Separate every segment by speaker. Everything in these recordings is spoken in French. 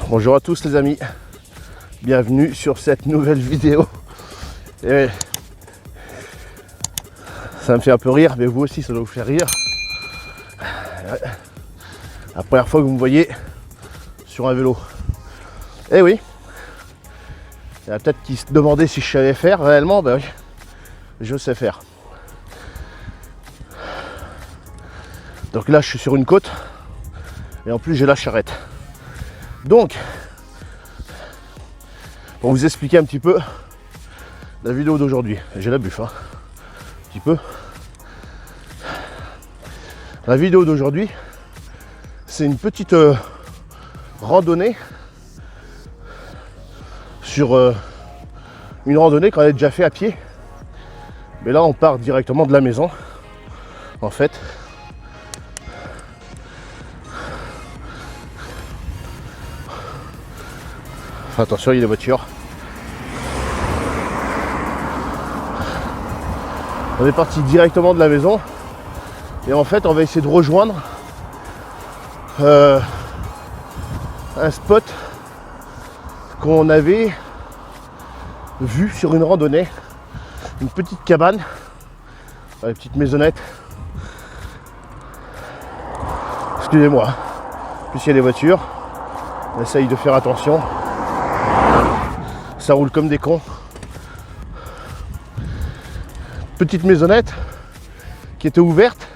Speaker 1: Bonjour à tous les amis, bienvenue sur cette nouvelle vidéo. Et ça me fait un peu rire, mais vous aussi ça doit vous faire rire. La première fois que vous me voyez sur un vélo. Eh oui, il y en a peut-être qui se demandaient si je savais faire réellement. Ben oui, je sais faire. Donc là je suis sur une côte et en plus j'ai la charrette. Donc, pour vous expliquer un petit peu la vidéo d'aujourd'hui, j'ai la buffe, hein, un petit peu. La vidéo d'aujourd'hui, c'est une petite randonnée sur une randonnée qu'on a déjà fait à pied. Mais là, on part directement de la maison, en fait. Attention, il y a des voitures. On est parti directement de la maison. Et en fait, on va essayer de rejoindre un spot qu'on avait vu sur une randonnée. Une petite cabane. Une petite maisonnette. Excusez-moi. En plus, il y a des voitures. On essaye de faire attention. Ça roule comme des cons. Petite maisonnette qui était ouverte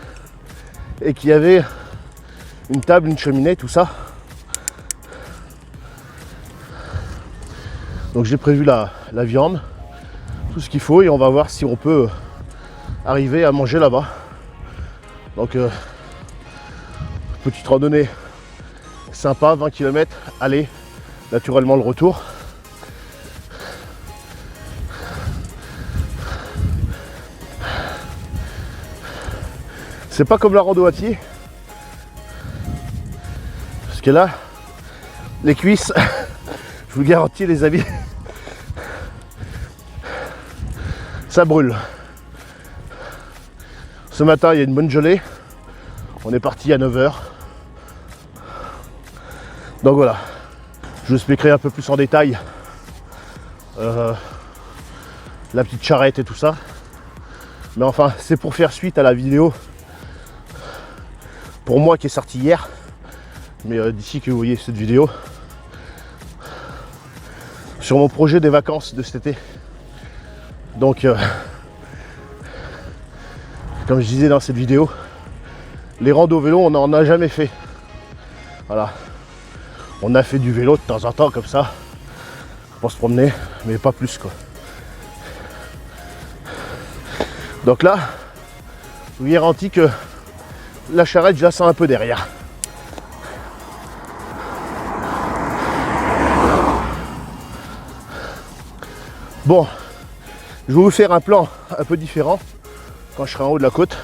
Speaker 1: et qui avait une table, une cheminée, tout ça. Donc j'ai prévu la viande, tout ce qu'il faut, et on va voir si on peut arriver à manger là-bas. Donc petite randonnée sympa, 20 km, aller, naturellement le retour. C'est pas comme la rando à pied, parce que là, les cuisses, je vous garantis les amis, ça brûle. Ce matin, il y a une bonne gelée. On est parti à 9h. Donc voilà, je vous expliquerai un peu plus en détail la petite charrette et tout ça. Mais enfin, c'est pour faire suite à la vidéo pour moi qui est sorti hier, mais d'ici que vous voyez cette vidéo, sur mon projet des vacances de cet été. Donc comme je disais dans cette vidéo, les randos vélo on n'en a jamais fait. Voilà, on a fait du vélo de temps en temps comme ça pour se promener, mais pas plus quoi. Donc là, je vous garantis que la charrette, je la sens un peu derrière. Bon, je vais vous faire un plan un peu différent quand je serai en haut de la côte.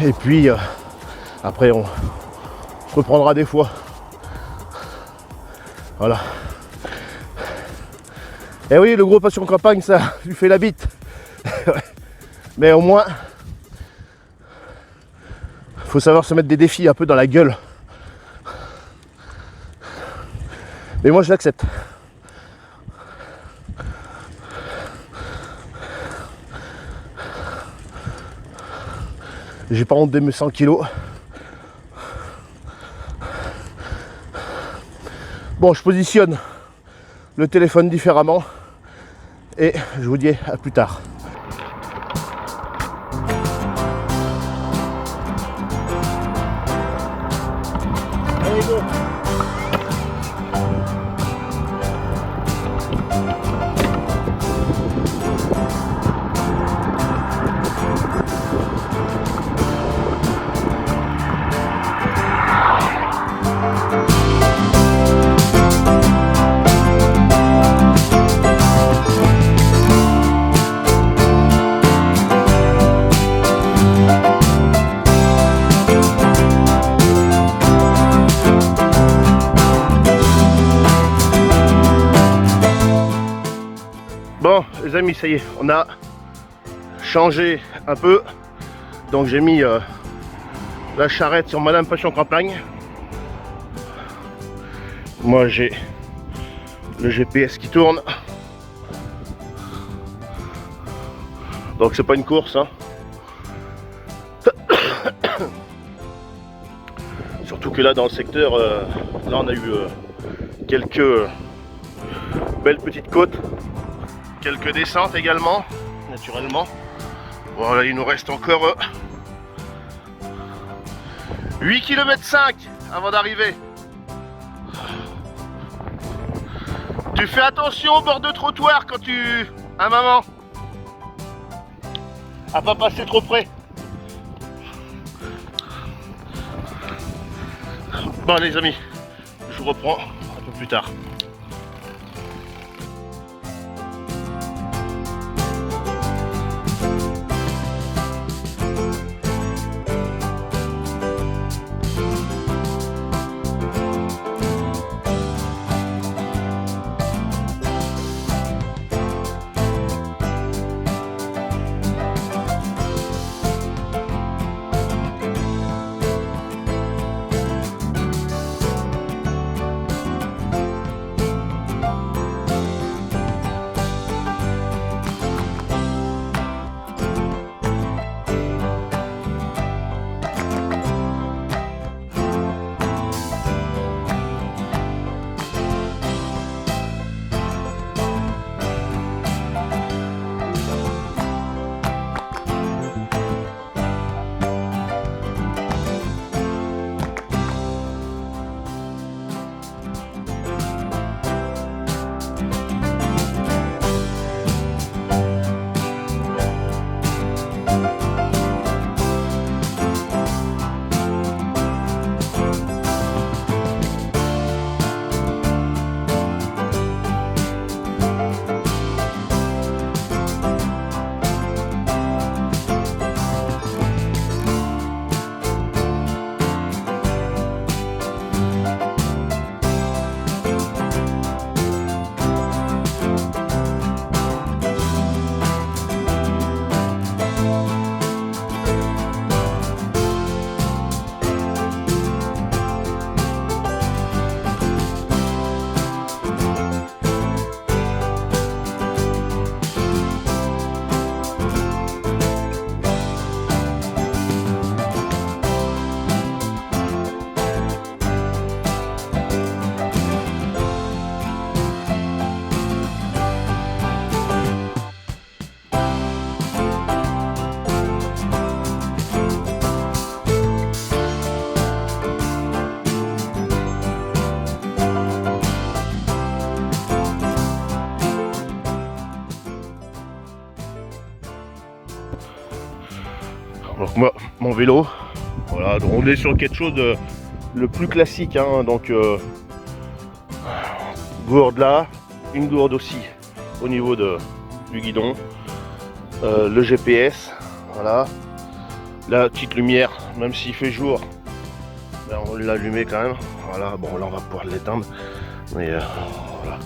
Speaker 1: Et puis, après, on se reprendra des fois. Voilà. Et oui, le gros passion campagne, ça lui fait la bite. Mais au moins, faut savoir se mettre des défis un peu dans la gueule. Mais moi, je l'accepte. J'ai pas honte de mes 100 kilos. Bon, je positionne le téléphone différemment et je vous dis à plus tard. Allez, go. Bon les amis, ça y est, on a changer un peu. Donc j'ai mis la charrette sur Madame Passion Campagne. Moi j'ai le GPS qui tourne. Donc c'est pas une course, hein. Surtout que là dans le secteur, là on a eu quelques belles petites côtes, quelques descentes également, naturellement. Voilà, il nous reste encore 8 km 5 avant d'arriver. Tu fais attention au bord de trottoir quand tu... Hein maman? À pas passer trop près. Bon les amis, je vous reprends un peu plus tard. Donc moi, mon vélo, voilà, donc on est sur quelque chose de le plus classique, hein, donc gourde là, une gourde aussi au niveau du guidon, le GPS, voilà, la petite lumière, même s'il fait jour, ben on l'a allumé quand même, voilà, bon là on va pouvoir l'éteindre, mais voilà,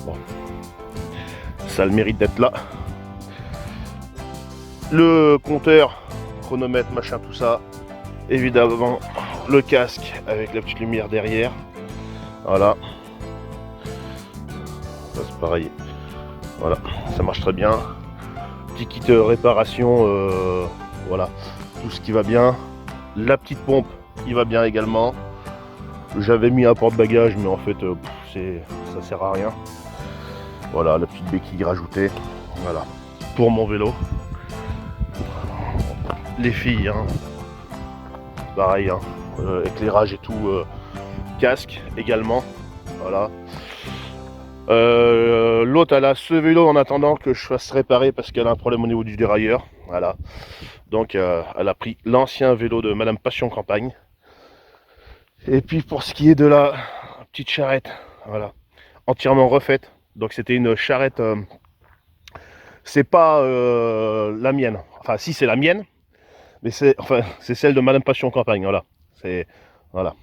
Speaker 1: bon, ça a le mérite d'être là. Le compteur, chronomètre, machin, tout ça. Évidemment, le casque avec la petite lumière derrière. Voilà. Ça c'est pareil. Voilà, ça marche très bien. Petit kit réparation, voilà, tout ce qui va bien. La petite pompe, qui va bien également. J'avais mis un porte-bagages, mais en fait, ça sert à rien. Voilà, la petite béquille rajoutée. Voilà, pour mon vélo. Les filles, hein, pareil, hein, éclairage et tout, casque également, voilà. L'autre elle a ce vélo en attendant que je fasse réparer parce qu'elle a un problème au niveau du dérailleur, voilà. Donc elle a pris l'ancien vélo de Madame Passion Campagne. Et puis pour ce qui est de la petite charrette, voilà, entièrement refaite. Donc c'était une charrette, c'est pas la mienne, enfin si c'est la mienne. Mais c'est celle de Madame Passion Campagne, voilà. Voilà.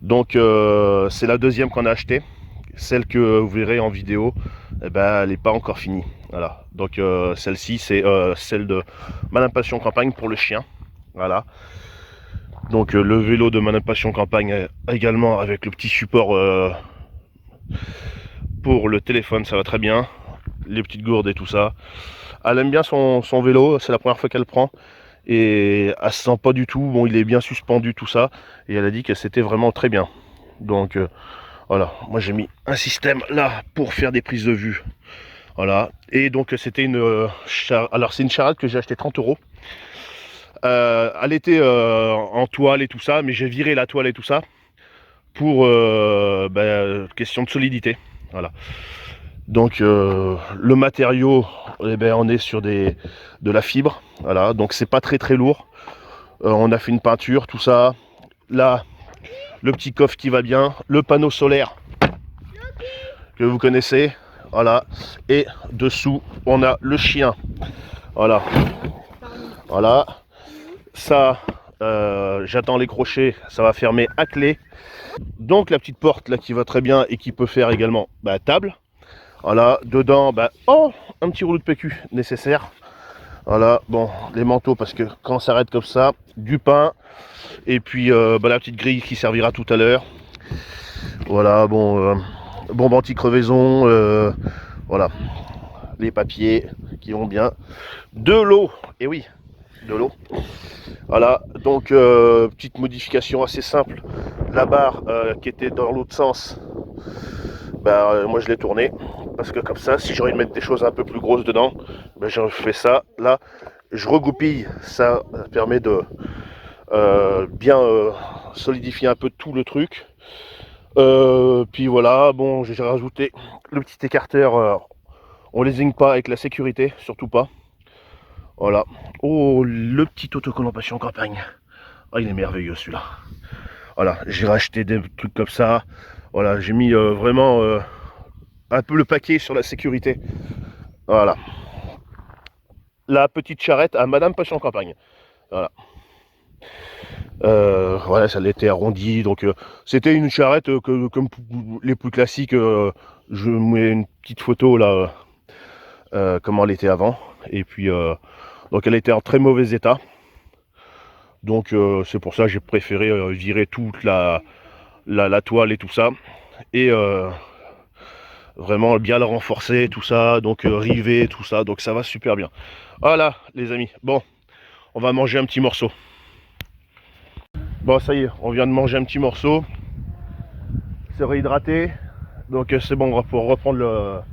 Speaker 1: Donc c'est la deuxième qu'on a achetée. Celle que vous verrez en vidéo, eh ben, elle n'est pas encore finie. Voilà, donc celle-ci c'est celle de Madame Passion Campagne pour le chien. Voilà, donc le vélo de Madame Passion Campagne également avec le petit support pour le téléphone, ça va très bien. Les petites gourdes et tout ça. Elle aime bien son vélo, c'est la première fois qu'elle prend. Et elle se sent pas du tout, bon il est bien suspendu tout ça. Et elle a dit que c'était vraiment très bien. Donc voilà, moi j'ai mis un système là pour faire des prises de vue. Voilà, et donc c'était une alors c'est une charrette que j'ai acheté 30 €. Elle était en toile et tout ça, mais j'ai viré la toile et tout ça pour question de solidité. Voilà. Donc le matériau, eh ben, on est sur de la fibre, voilà, donc c'est pas très lourd. On a fait une peinture, tout ça. Là, le petit coffre qui va bien, le panneau solaire que vous connaissez, voilà. Et dessous, on a le chien, voilà. Voilà. Ça, j'attends les crochets, ça va fermer à clé. Donc la petite porte là qui va très bien et qui peut faire également table. Voilà, dedans, un petit rouleau de PQ nécessaire. Voilà, bon, les manteaux parce que quand on s'arrête comme ça, du pain. Et puis la petite grille qui servira tout à l'heure. Voilà, bon, bombe anti-crevaison. Voilà, les papiers qui vont bien. De l'eau, et oui, de l'eau. Voilà, donc petite modification assez simple. La barre qui était dans l'autre sens, moi je l'ai tournée. Parce que comme ça, si j'ai envie de mettre des choses un peu plus grosses dedans, je fais ça. Là, je regoupille. Ça permet de bien solidifier un peu tout le truc. Puis voilà, bon, j'ai rajouté le petit écarteur. On les zigne pas avec la sécurité, surtout pas. Voilà. Oh, le petit autocollant Passion Campagne. Ah, il est merveilleux celui-là. Voilà, j'ai racheté des trucs comme ça. Voilà, j'ai mis vraiment un peu le paquet sur la sécurité. Voilà. La petite charrette à Madame Passion Campagne. Voilà. Voilà, ça l'était arrondi. Donc c'était une charrette comme les plus classiques. Je mets une petite photo là, comment elle était avant. Et puis donc elle était en très mauvais état. Donc c'est pour ça que j'ai préféré virer toute la toile et tout ça. Et vraiment bien la renforcer, tout ça, donc river, tout ça, donc ça va super bien. Voilà les amis, bon, on va manger un petit morceau. Bon ça y est, on vient de manger un petit morceau, c'est réhydraté, donc c'est bon pour reprendre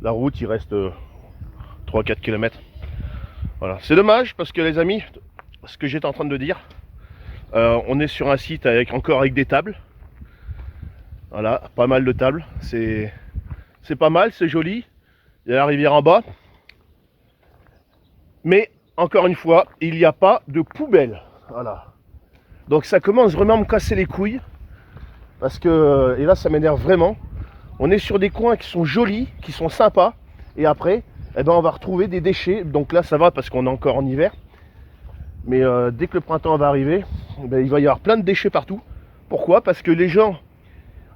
Speaker 1: la route, il reste 3-4 km. Voilà, c'est dommage parce que les amis, ce que j'étais en train de dire, on est sur un site encore avec des tables. Voilà, pas mal de tables, c'est pas mal, c'est joli. Il y a la rivière en bas. Mais, encore une fois, il n'y a pas de poubelle. Voilà. Donc ça commence vraiment à me casser les couilles. Parce que, et là ça m'énerve vraiment. On est sur des coins qui sont jolis, qui sont sympas. Et après, on va retrouver des déchets. Donc là ça va parce qu'on est encore en hiver. Mais dès que le printemps va arriver, il va y avoir plein de déchets partout. Pourquoi? Parce que les gens,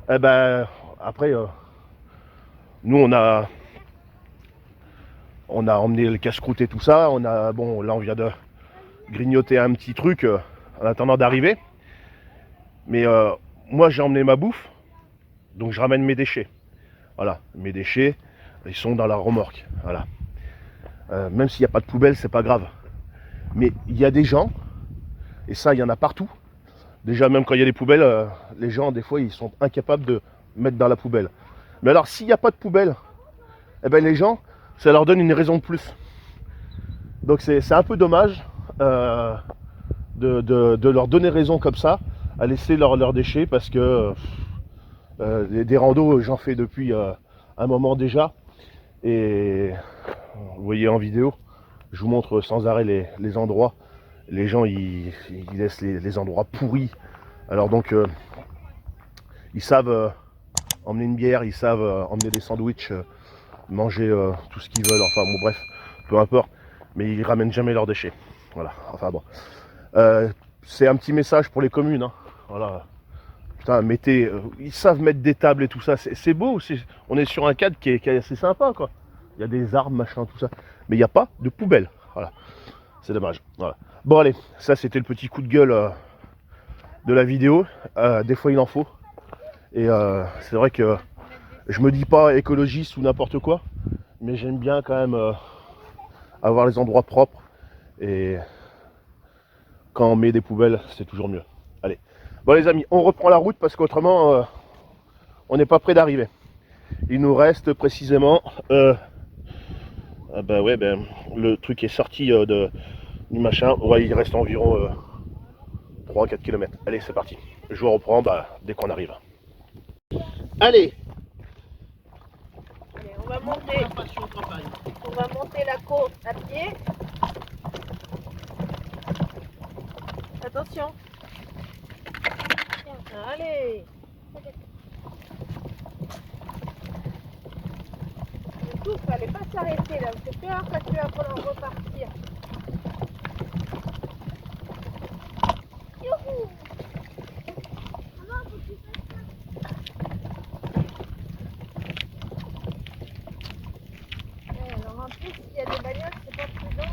Speaker 1: après, nous on a emmené le casse-croûte et tout ça. Là on vient de grignoter un petit truc en attendant d'arriver. Mais moi j'ai emmené ma bouffe, donc je ramène mes déchets. Voilà, mes déchets, ils sont dans la remorque. Voilà. Même s'il n'y a pas de poubelle, c'est pas grave. Mais il y a des gens, et ça il y en a partout. Déjà même quand il y a des poubelles, les gens des fois ils sont incapables de mettre dans la poubelle. Mais alors s'il n'y a pas de poubelle, les gens, ça leur donne une raison de plus. Donc c'est un peu dommage de leur donner raison comme ça, à laisser leurs déchets, parce que des randos j'en fais depuis un moment déjà. Et vous voyez en vidéo, je vous montre sans arrêt les endroits. Les gens ils laissent les endroits pourris. Alors donc ils savent emmener une bière, ils savent emmener des sandwichs, manger tout ce qu'ils veulent, enfin bon bref, peu importe, mais ils ramènent jamais leurs déchets. Voilà, enfin bon. C'est un petit message pour les communes, hein. Voilà. Putain, mettez, ils savent mettre des tables et tout ça, c'est beau, on est sur un cadre qui est assez sympa quoi. Il y a des arbres, machin, tout ça. Mais il n'y a pas de poubelle. Voilà. C'est dommage. Voilà. Bon allez, ça c'était le petit coup de gueule de la vidéo. Des fois il en faut. Et c'est vrai que je me dis pas écologiste ou n'importe quoi. Mais j'aime bien quand même avoir les endroits propres. Et quand on met des poubelles, c'est toujours mieux. Allez. Bon les amis, on reprend la route parce qu'autrement, on n'est pas près d'arriver. Il nous reste précisément... bah ouais, ben, le truc est sorti du machin. Ouais, il reste environ 3-4 km. Allez, c'est parti. Je vous reprends dès qu'on arrive. Allez,
Speaker 2: Allez, on va monter. On va monter la côte à pied. Attention. Allez. Le tout, fallait pas s'arrêter là. C'est peur que tu vas falloir repartir. Youhou. Alors en plus, s'il y a des bagnoles, c'est pas prudent.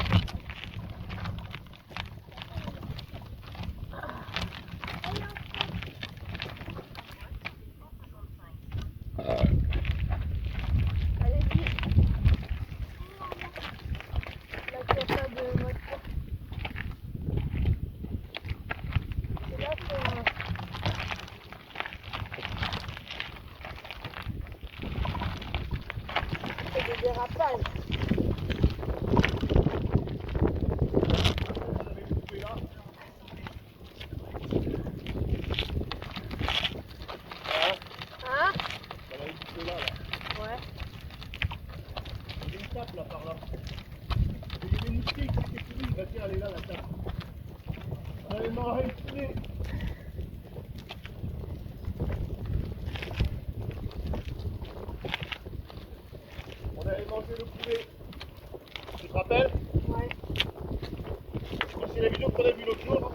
Speaker 2: Allez-y. Là, il n'y a pas de voiture. Et là, c'est des dérapages. Hein? Ouais.
Speaker 1: Il y a une tape là par là. Il y a des moustiques qui étaient pourris. Bah tiens, elle est là la tape. Allez, manger le poulet. On allait manger le poulet. Tu te rappelles?
Speaker 2: Ouais.
Speaker 1: C'est la vidéo qu'on a vue l'autre jour.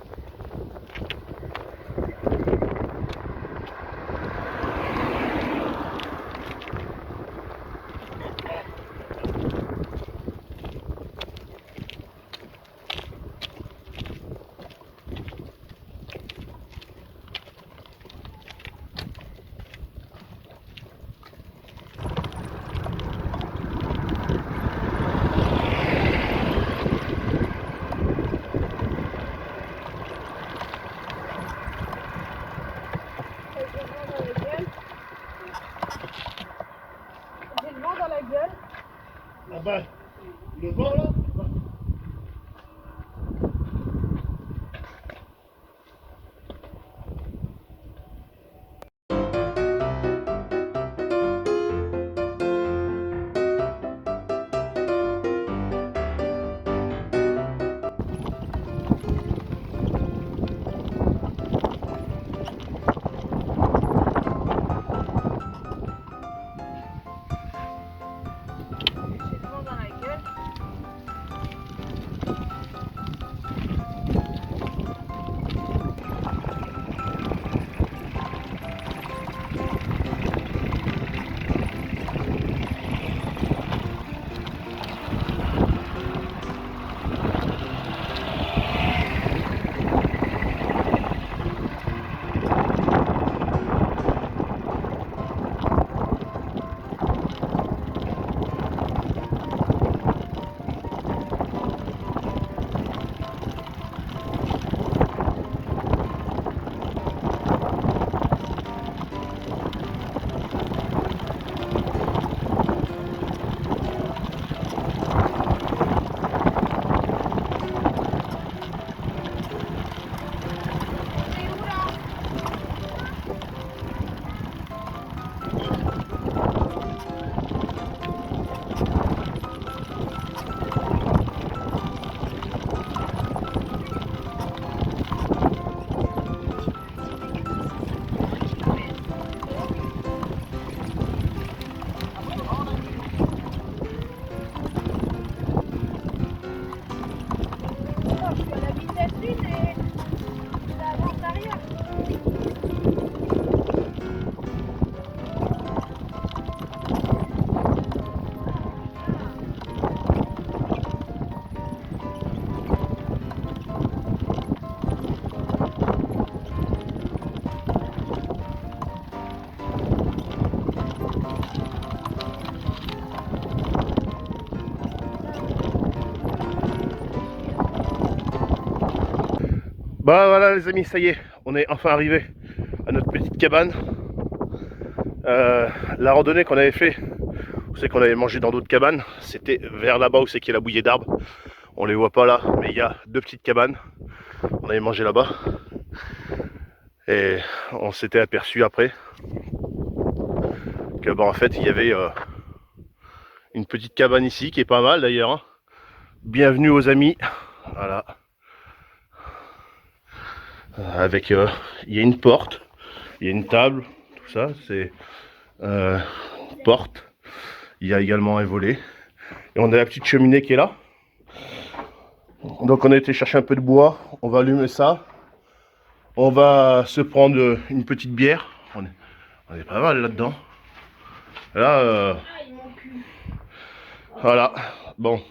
Speaker 2: J'ai le vent dans la gueule.
Speaker 1: Ah bah, le vent là.
Speaker 2: J'ai le vent dans la gueule.
Speaker 1: Bah voilà les amis, ça y est, on est enfin arrivé à notre petite cabane. La randonnée qu'on avait fait, vous savez qu'on avait mangé dans d'autres cabanes, c'était vers là-bas où c'est qu'il y a la bouillée d'arbres. On les voit pas là, mais il y a 2 petites cabanes. On avait mangé là-bas. Et on s'était aperçu après que bah, en fait il y avait une petite cabane ici qui est pas mal d'ailleurs. Hein. Bienvenue aux amis. Voilà. Avec il y a une porte, il y a une table, tout ça, c'est porte. Il y a également un volet. Et on a la petite cheminée qui est là. Donc on a été chercher un peu de bois, on va allumer ça. On va se prendre une petite bière. On est pas mal là-dedans. Là, voilà. Bon,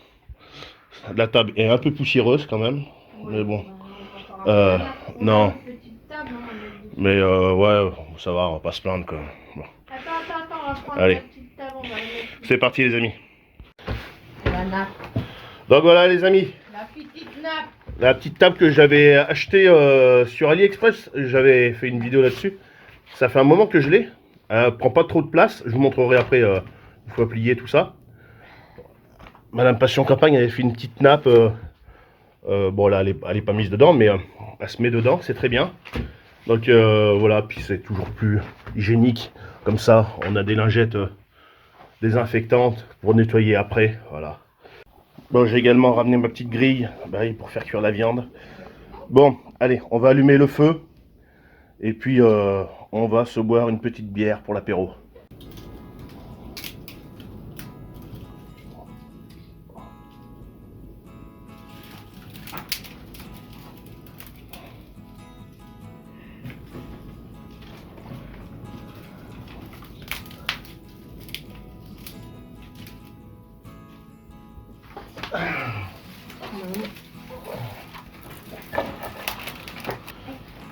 Speaker 1: la table est un peu poussiéreuse quand même, mais bon. Non. Mais ouais, ça va, on va pas se plaindre quoi. Bon.
Speaker 2: Attends, on va prendre
Speaker 1: Allez.
Speaker 2: la petite table, on va la mettre.
Speaker 1: C'est parti les amis.
Speaker 2: La nappe.
Speaker 1: Donc voilà les amis.
Speaker 2: La petite nappe.
Speaker 1: La petite table que j'avais achetée sur AliExpress, j'avais fait une vidéo là-dessus. Ça fait un moment que je l'ai. Elle prend pas trop de place. Je vous montrerai après une fois plié tout ça. Madame Passion Campagne avait fait une petite nappe. Bon là elle est pas mise dedans, mais elle se met dedans, c'est très bien. Donc voilà, puis c'est toujours plus hygiénique. Comme ça, on a des lingettes désinfectantes pour nettoyer après. Voilà. Bon, j'ai également ramené ma petite grille pour faire cuire la viande. Bon, allez, on va allumer le feu. Et puis, on va se boire une petite bière pour l'apéro.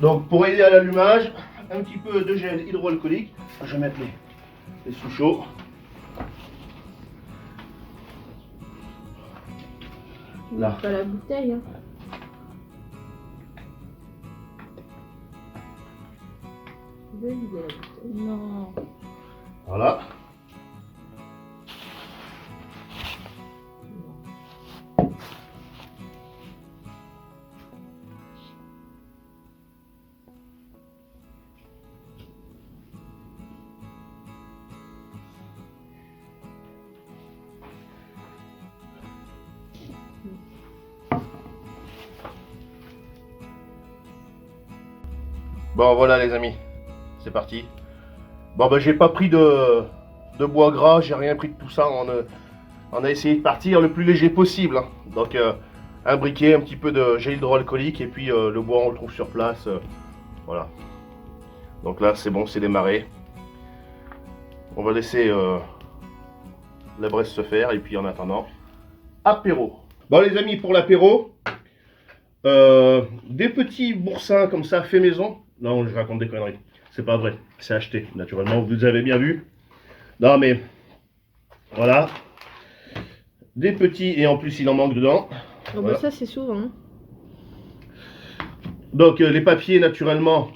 Speaker 1: Donc pour aider à l'allumage, un petit peu de gel hydroalcoolique. Je vais mettre les sous chauds. Là.
Speaker 2: Pas la bouteille. Hein. Je vais vider la bouteille. Non.
Speaker 1: Voilà. Bon voilà les amis, c'est parti. Bon bah j'ai pas pris de bois gras, j'ai rien pris de tout ça. On a essayé de partir le plus léger possible. Hein. Donc un briquet, un petit peu de gel hydroalcoolique et puis le bois on le trouve sur place. Voilà. Donc là c'est bon, c'est démarré. On va laisser la braise se faire et puis en attendant, apéro. Bon les amis, pour l'apéro, des petits boursins comme ça, fait maison. Non, je raconte des conneries. C'est pas vrai, c'est acheté, naturellement, vous avez bien vu. Non mais, voilà. Des petits, et en plus il en manque dedans.
Speaker 2: Oh
Speaker 1: Voilà.
Speaker 2: bah ça c'est souvent.
Speaker 1: Donc les papiers, naturellement,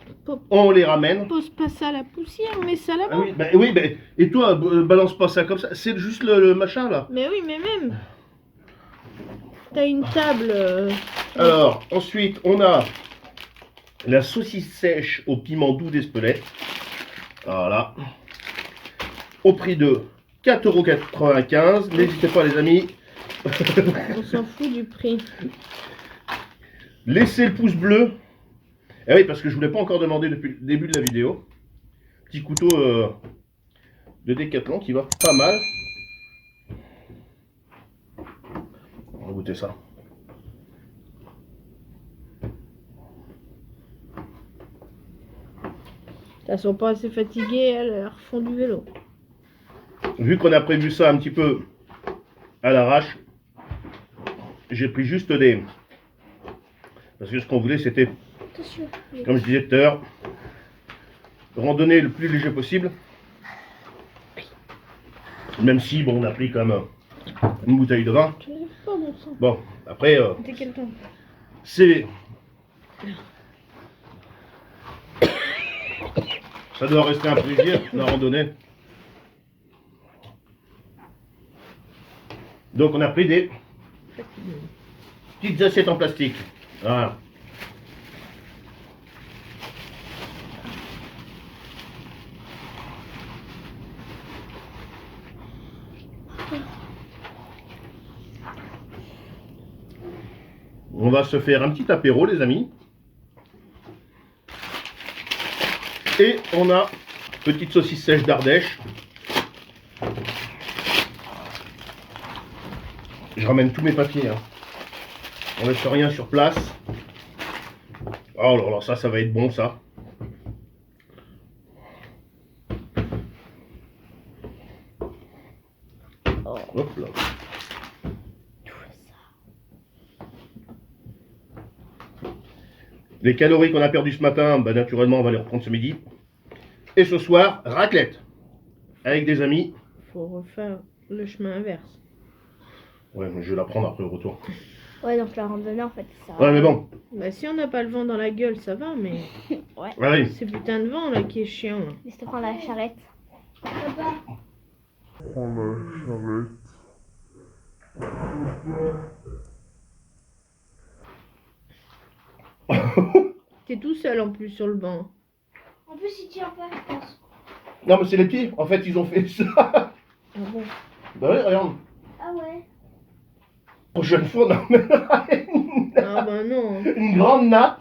Speaker 1: on les ramène.
Speaker 2: Pose pas ça à la poussière, mais ça là-bas.
Speaker 1: Ah oui, et toi, balance pas ça comme ça, c'est juste le machin là.
Speaker 2: Mais oui, mais même. T'as une table.
Speaker 1: Alors, ensuite, on a la saucisse sèche au piment doux d'Espelette. Voilà. Au prix de 4,95 €. N'hésitez pas les amis.
Speaker 2: On s'en fout du prix.
Speaker 1: Laissez le pouce bleu. Et oui, parce que je ne vous l'ai pas encore demandé depuis le début de la vidéo. Petit couteau de Décathlon qui va pas mal. On va goûter ça.
Speaker 2: Elles sont pas assez fatiguées, elles refont du vélo.
Speaker 1: Vu qu'on a prévu ça un petit peu à l'arrache, j'ai pris juste des... Parce que ce qu'on voulait c'était, comme je disais tout à l'heure, randonner le plus léger possible. Même si, bon, on a pris quand même une bouteille de vin.
Speaker 2: Tu n'arrives pas, bon sang.
Speaker 1: Bon, après,
Speaker 2: T'es quel temps?
Speaker 1: c'est Ça doit rester un plaisir, la randonnée. Donc on a pris des petites assiettes en plastique. Voilà. On va se faire un petit apéro, les amis. Et on a petite saucisse sèche d'Ardèche. Je ramène tous mes papiers. Hein. On laisse rien sur place. Oh là là, ça va être bon, ça. Hop là. Les calories qu'on a perdues ce matin, bah, naturellement, on va les reprendre ce midi. Et ce soir, raclette. Avec des amis.
Speaker 3: Faut refaire le chemin inverse.
Speaker 1: Ouais, mais je vais la prendre après au retour.
Speaker 2: Ouais, donc la randonnée, en fait, ça...
Speaker 1: Ouais, mais bon.
Speaker 3: Bah si on n'a pas le vent dans la gueule, ça va, mais
Speaker 2: Ouais.
Speaker 1: Ouais,
Speaker 3: c'est putain de vent là qui est chiant. Là.
Speaker 2: Mais je te prends la charrette.
Speaker 3: T'es tout seul en plus sur le banc.
Speaker 2: En plus, il tient pas, je pense.
Speaker 1: Non, mais c'est les pieds. En fait, ils ont fait ça.
Speaker 3: Ah bon?
Speaker 1: Bah ouais, regarde.
Speaker 2: Ah ouais.
Speaker 1: Prochaine fois, on emmènera
Speaker 3: Ah bah non.
Speaker 1: une grande nappe.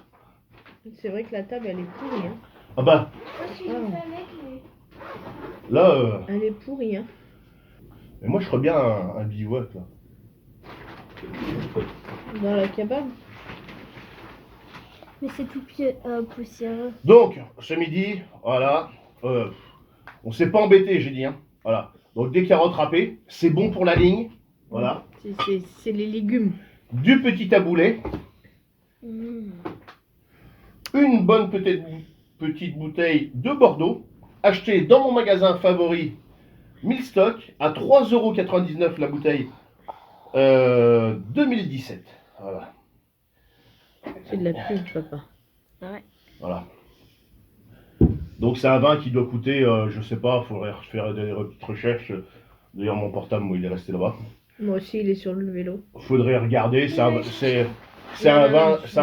Speaker 3: C'est vrai que la table elle est pourrie. Hein.
Speaker 1: Ah bah,
Speaker 2: Moi, je suis une femme avec, mais...
Speaker 1: là,
Speaker 3: Elle est pourrie. Hein.
Speaker 1: mais moi je ferais bien un bivouac là.
Speaker 3: Dans la cabane.
Speaker 2: Mais c'est tout poussiéreux.
Speaker 1: Donc, ce midi, voilà, on s'est pas embêté, j'ai dit, hein. Voilà. Donc des carottes râpées, c'est bon pour la ligne. Voilà.
Speaker 3: C'est les légumes.
Speaker 1: Du petit taboulé, une bonne petite bouteille de Bordeaux, achetée dans mon magasin favori, Milstock, à 3,99 € la bouteille, 2017. Voilà.
Speaker 3: C'est de la pub, papa.
Speaker 2: Ouais.
Speaker 1: Voilà. Donc c'est un vin qui doit coûter, je sais pas, il faudrait faire des petites recherches. D'ailleurs mon portable, moi, il est resté là-bas.
Speaker 3: Moi aussi, il est sur le vélo.
Speaker 1: Faudrait regarder, c'est un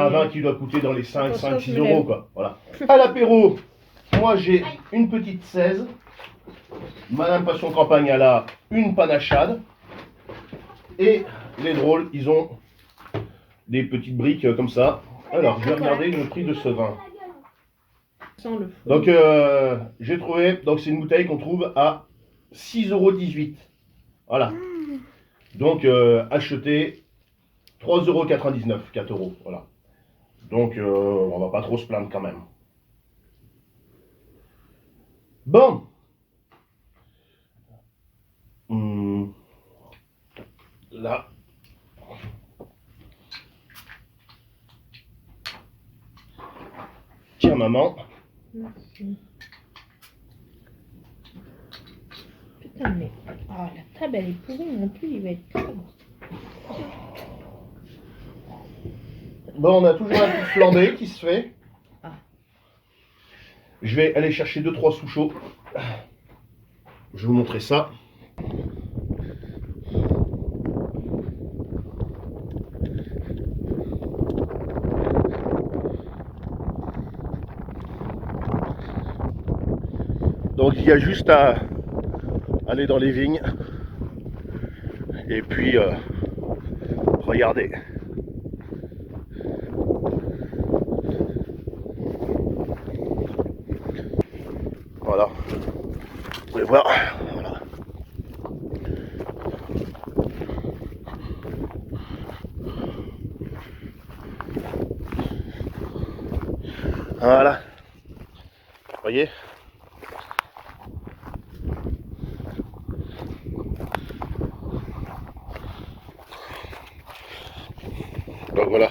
Speaker 1: vin qui doit coûter dans les 5-6 euros quoi. Voilà. À l'apéro, moi j'ai une petite 16. Madame Passion Campagne, elle a une panachade. Et les drôles, ils ont des petites briques comme ça. Alors, je vais regarder le prix de ce vin.
Speaker 3: Sans le feu.
Speaker 1: Donc, j'ai trouvé, donc c'est une bouteille qu'on trouve à 6,18 €. Voilà. Donc, acheté 3,99 €, 4 €. Voilà. Donc, on va pas trop se plaindre quand même. Bon. Là. Tiens, maman.
Speaker 3: Merci. Putain, mais. Ah, la table elle est pourrie, mon pull il va être crade.
Speaker 1: Bon, on a toujours un petit flambé qui se fait.
Speaker 3: Ah.
Speaker 1: Je vais aller chercher 2-3 sous chauds. Je vais vous montrer ça. Donc il y a juste à aller dans les vignes et puis regardez. Voilà. Vous pouvez voir. Voilà. Voilà. Vous voyez? Donc voilà.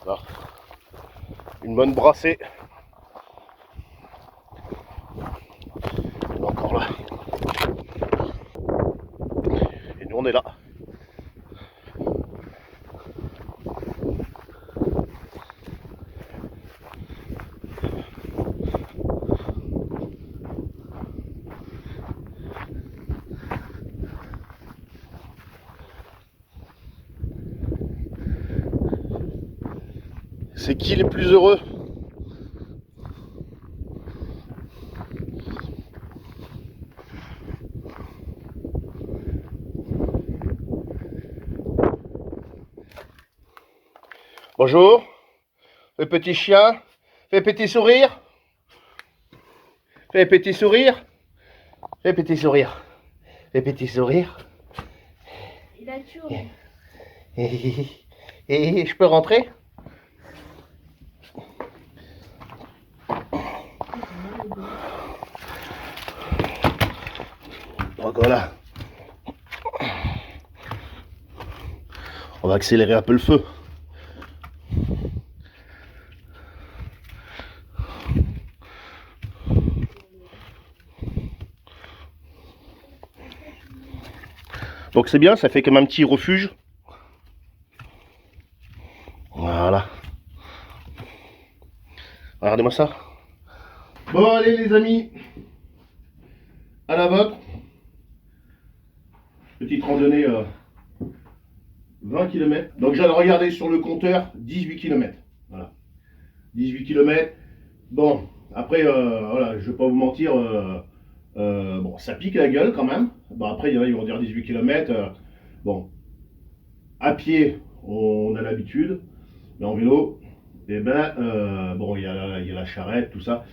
Speaker 1: Voilà. Une bonne brassée. Et encore là. Et nous on est là. C'est qui les plus heureux? Bonjour. Le petit chien. Fais petit sourire. Fais petit sourire. Fais petit sourire. Fais petit sourire.
Speaker 3: Il a toujours.
Speaker 1: Et je peux rentrer? Donc voilà. On va accélérer un peu le feu. Donc c'est bien, ça fait comme un petit refuge. Voilà. Regardez-moi ça. Bon allez les amis, à la vôtre. Petite randonnée 20 km. Donc j'allais regarder sur le compteur 18 km. Voilà. 18 km. Bon, après voilà, je vais pas vous mentir, bon, ça pique la gueule quand même. Bon, après il y en a ils vont dire 18 km. Bon, à pied on a l'habitude, mais en vélo, eh ben bon, il y a la charrette, tout ça.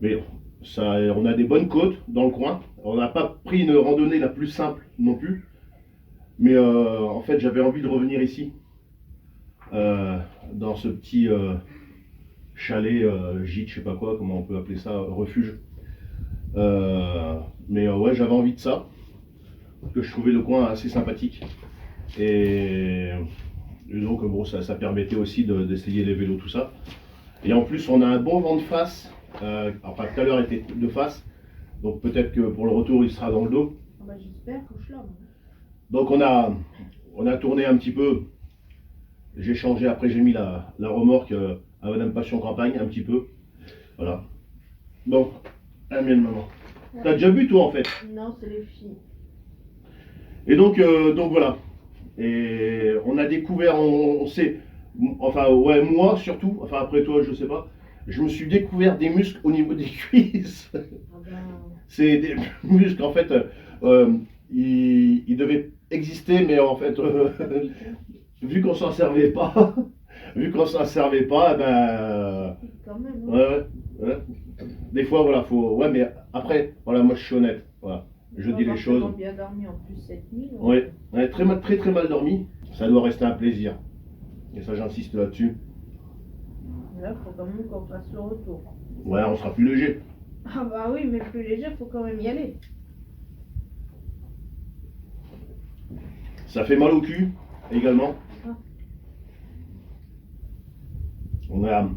Speaker 1: Mais ça, on a des bonnes côtes dans le coin. On n'a pas pris une randonnée la plus simple non plus. Mais en fait, j'avais envie de revenir ici, dans ce petit chalet, gîte, je sais pas quoi, comment on peut appeler ça, refuge. Mais ouais, j'avais envie de ça, parce que je trouvais le coin assez sympathique. Et donc, bon, ça permettait aussi d'essayer les vélos, tout ça. Et en plus, on a un bon vent de face. Enfin, tout à l'heure était de face, donc peut-être que pour le retour, il sera dans le dos.
Speaker 3: Ah bah, j'espère, faut que je l'homme.
Speaker 1: Donc on a tourné un petit peu. J'ai changé, après j'ai mis la remorque à Madame Passion Campagne un petit peu. Voilà. Bon, la mienne maman.
Speaker 3: Ouais.
Speaker 1: T'as déjà bu toi en fait?
Speaker 3: Non, c'est les filles.
Speaker 1: Et donc voilà. Et on a découvert, on sait, enfin ouais moi surtout, enfin après toi je sais pas, je me suis découvert des muscles au niveau des cuisses.
Speaker 3: Ah ben...
Speaker 1: C'est des muscles en fait, ils devaient exister mais en fait vu qu'on s'en servait pas, ben
Speaker 3: Quand même, hein.
Speaker 1: ouais. Des fois voilà faut, ouais mais après voilà moi je suis honnête, voilà, je dis les choses.
Speaker 3: On a bien dormi en plus cette nuit. Donc...
Speaker 1: Ouais, on a très mal dormi. Ça doit rester un plaisir. Et ça j'insiste là-dessus.
Speaker 3: Là, faut quand même qu'on fasse le retour.
Speaker 1: Ouais, on sera plus léger.
Speaker 3: Ah bah oui, mais plus léger, faut quand même y aller.
Speaker 1: Ça fait mal au cul également.
Speaker 3: Ah.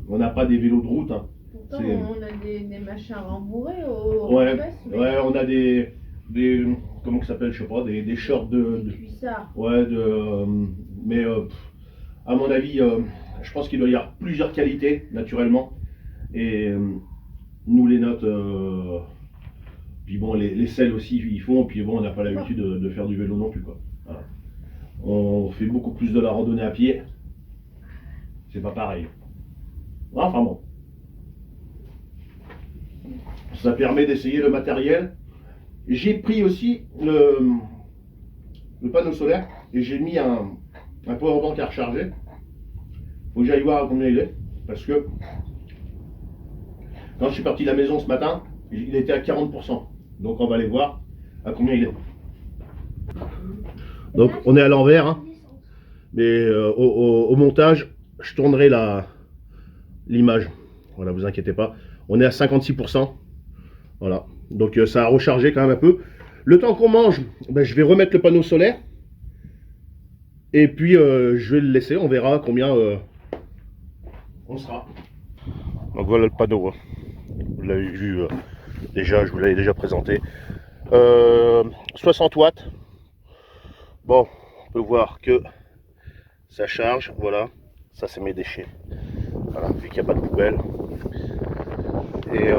Speaker 1: On n'a pas des vélos de route. Hein.
Speaker 3: Pourtant, on a des machins rembourrés au
Speaker 1: Ouais,
Speaker 3: mais...
Speaker 1: ouais, on a des comment que ça s'appelle, je sais pas, des shorts de
Speaker 3: cuissards.
Speaker 1: ouais, mais à mon avis, je pense qu'il doit y avoir plusieurs qualités naturellement. Et nous les notes, puis bon les selles aussi ils font, puis bon on n'a pas l'habitude de faire du vélo non plus quoi. Voilà. On fait beaucoup plus de la randonnée à pied, c'est pas pareil. Enfin bon, ça permet d'essayer le matériel. J'ai pris aussi le panneau solaire et j'ai mis un powerbank à recharger. Faut que j'aille voir à combien il est, parce que quand je suis parti de la maison ce matin, il était à 40%. Donc on va aller voir à combien il est. Donc on est à l'envers, hein. Mais au montage, je tournerai l'image. Voilà, vous inquiétez pas. On est à 56%. Voilà. Donc ça a rechargé quand même un peu. Le temps qu'on mange, ben, je vais remettre le panneau solaire. Et puis je vais le laisser, on verra combien on sera. Donc voilà le panneau. Hein. Vous l'avez vu déjà, je vous l'avais déjà présenté. 60 watts. Bon, on peut voir que ça charge. Voilà, ça c'est mes déchets. Voilà, vu qu'il n'y a pas de poubelle. Et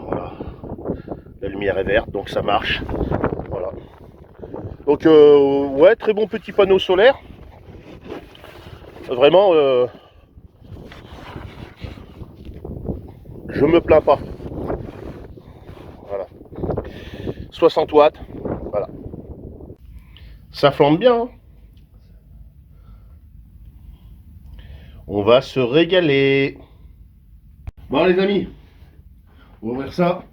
Speaker 1: voilà, la lumière est verte, donc ça marche. Voilà. Donc ouais, très bon petit panneau solaire. Vraiment, je me plains pas. Voilà. 60 watts. Voilà. Ça flambe bien. Hein. On va se régaler. Bon les amis, on va ouvrir ça.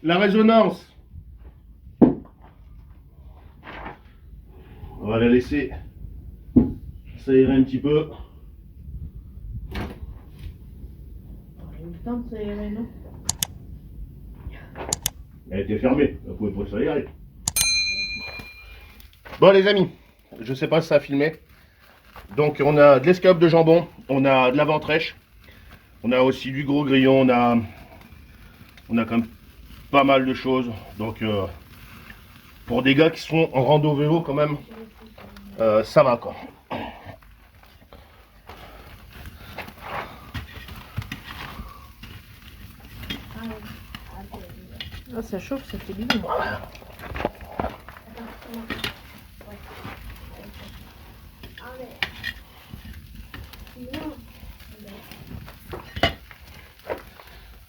Speaker 1: La résonance. On va la laisser s'aérer un petit peu.
Speaker 3: Le temps de s'aérer, non?
Speaker 1: Elle était fermée, elle pouvait pas s'aérer. Bon les amis, je sais pas si ça a filmé. Donc on a de l'escalope de jambon, on a de la ventrèche, on a aussi du gros grillon, on a quand même pas mal de choses. Donc pour des gars qui sont en rando vélo quand même, ça va quoi.
Speaker 3: Ah, ça chauffe, ça fait du bien.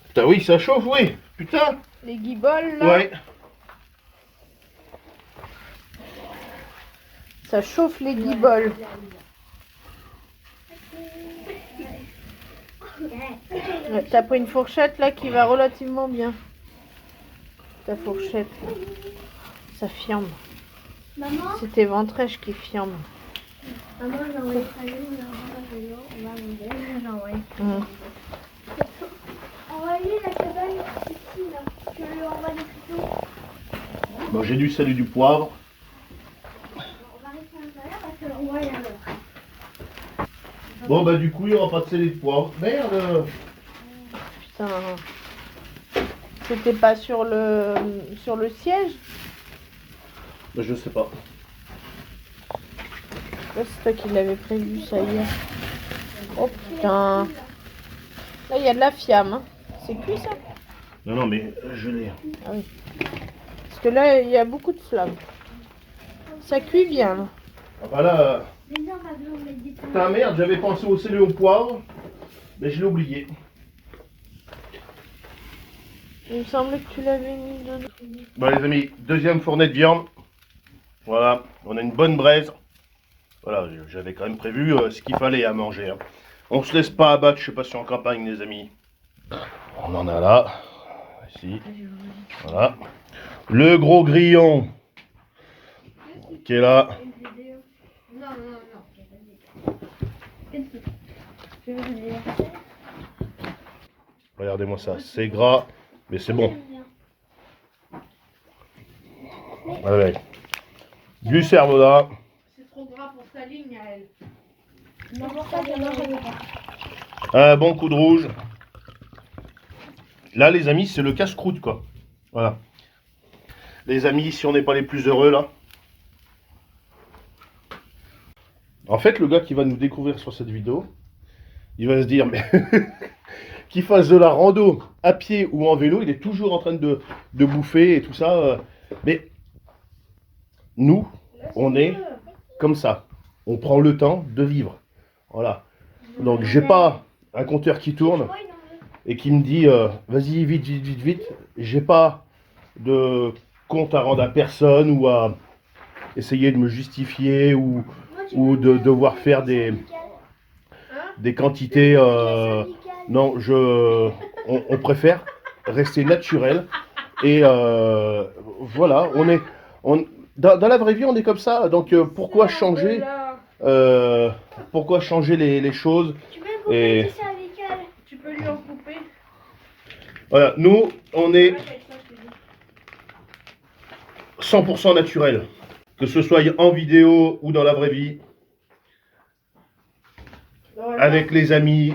Speaker 1: Putain oui, ça chauffe, oui. Putain.
Speaker 3: Les guiboles là.
Speaker 1: Ouais.
Speaker 3: Ça chauffe les guiboles. Ouais, t'as pris une fourchette là qui va relativement bien. Ta fourchette là. Ça fiambe.
Speaker 2: Maman,
Speaker 3: C'est tes ventrèches qui fiambent.
Speaker 2: maman, j'ai envoyé ça, on va manger, j'ai envoyé. Envoyez la cabane ici, là. Tu lui envoies des photos.
Speaker 1: Bon, j'ai du sel et du poivre.
Speaker 2: On va rester à l'intérieur parce qu'on voit là.
Speaker 1: Bon bah du coup il n'y aura pas de sel et de poivre. Merde.
Speaker 3: Putain. C'était pas sur le siège?
Speaker 1: Bah, je sais pas.
Speaker 3: Là, c'est toi qui l'avais prévu ça hier. Oh putain. Là, il y a de la fiamme. Hein. C'est cuit ça?
Speaker 1: Non non mais je l'ai.
Speaker 3: Ah oui. Parce que là, il y a beaucoup de flammes. Ça cuit bien là.
Speaker 1: Voilà.
Speaker 2: Mais non, on va mettre des
Speaker 1: Putain merde, j'avais pensé au sel et au poivre. Mais je l'ai oublié.
Speaker 3: Il me semblait que tu l'avais mis dedans.
Speaker 1: Bon les amis, deuxième fournée de viande. Voilà, on a une bonne braise. Voilà, j'avais quand même prévu ce qu'il fallait à manger. Hein. On se laisse pas abattre, je sais pas si en campagne les amis. On en a là. Ici. Voilà. Le gros grillon. Qui est là.
Speaker 2: Non, non, non. Je veux dire.
Speaker 1: Regardez-moi ça, c'est gras, mais c'est bon. Avec du cervelas.
Speaker 3: C'est trop gras pour ta ligne à elle.
Speaker 2: Non, ça, je ne pas.
Speaker 1: Un bon coup de rouge. Là, les amis, c'est le casse-croûte, quoi. Voilà. Les amis, si on n'est pas les plus heureux, là. En fait, le gars qui va nous découvrir sur cette vidéo, il va se dire, mais qu'il fasse de la rando à pied ou en vélo, il est toujours en train de bouffer et tout ça. Mais nous, on est comme ça. On prend le temps de vivre. Voilà. Donc, j'ai pas un compteur qui tourne et qui me dit vas-y vite vite vite vite, j'ai pas de compte à rendre à personne ou à essayer de me justifier ou de devoir faire des quantités non, on préfère rester naturel et voilà, dans la vraie vie on est comme ça, donc pourquoi changer les choses
Speaker 2: Tu peux me
Speaker 1: et
Speaker 2: couper ça avec elle.
Speaker 3: Tu peux lui en couper.
Speaker 1: voilà, nous on est 100% naturel, que ce soit en vidéo ou dans la vraie vie, avec les amis,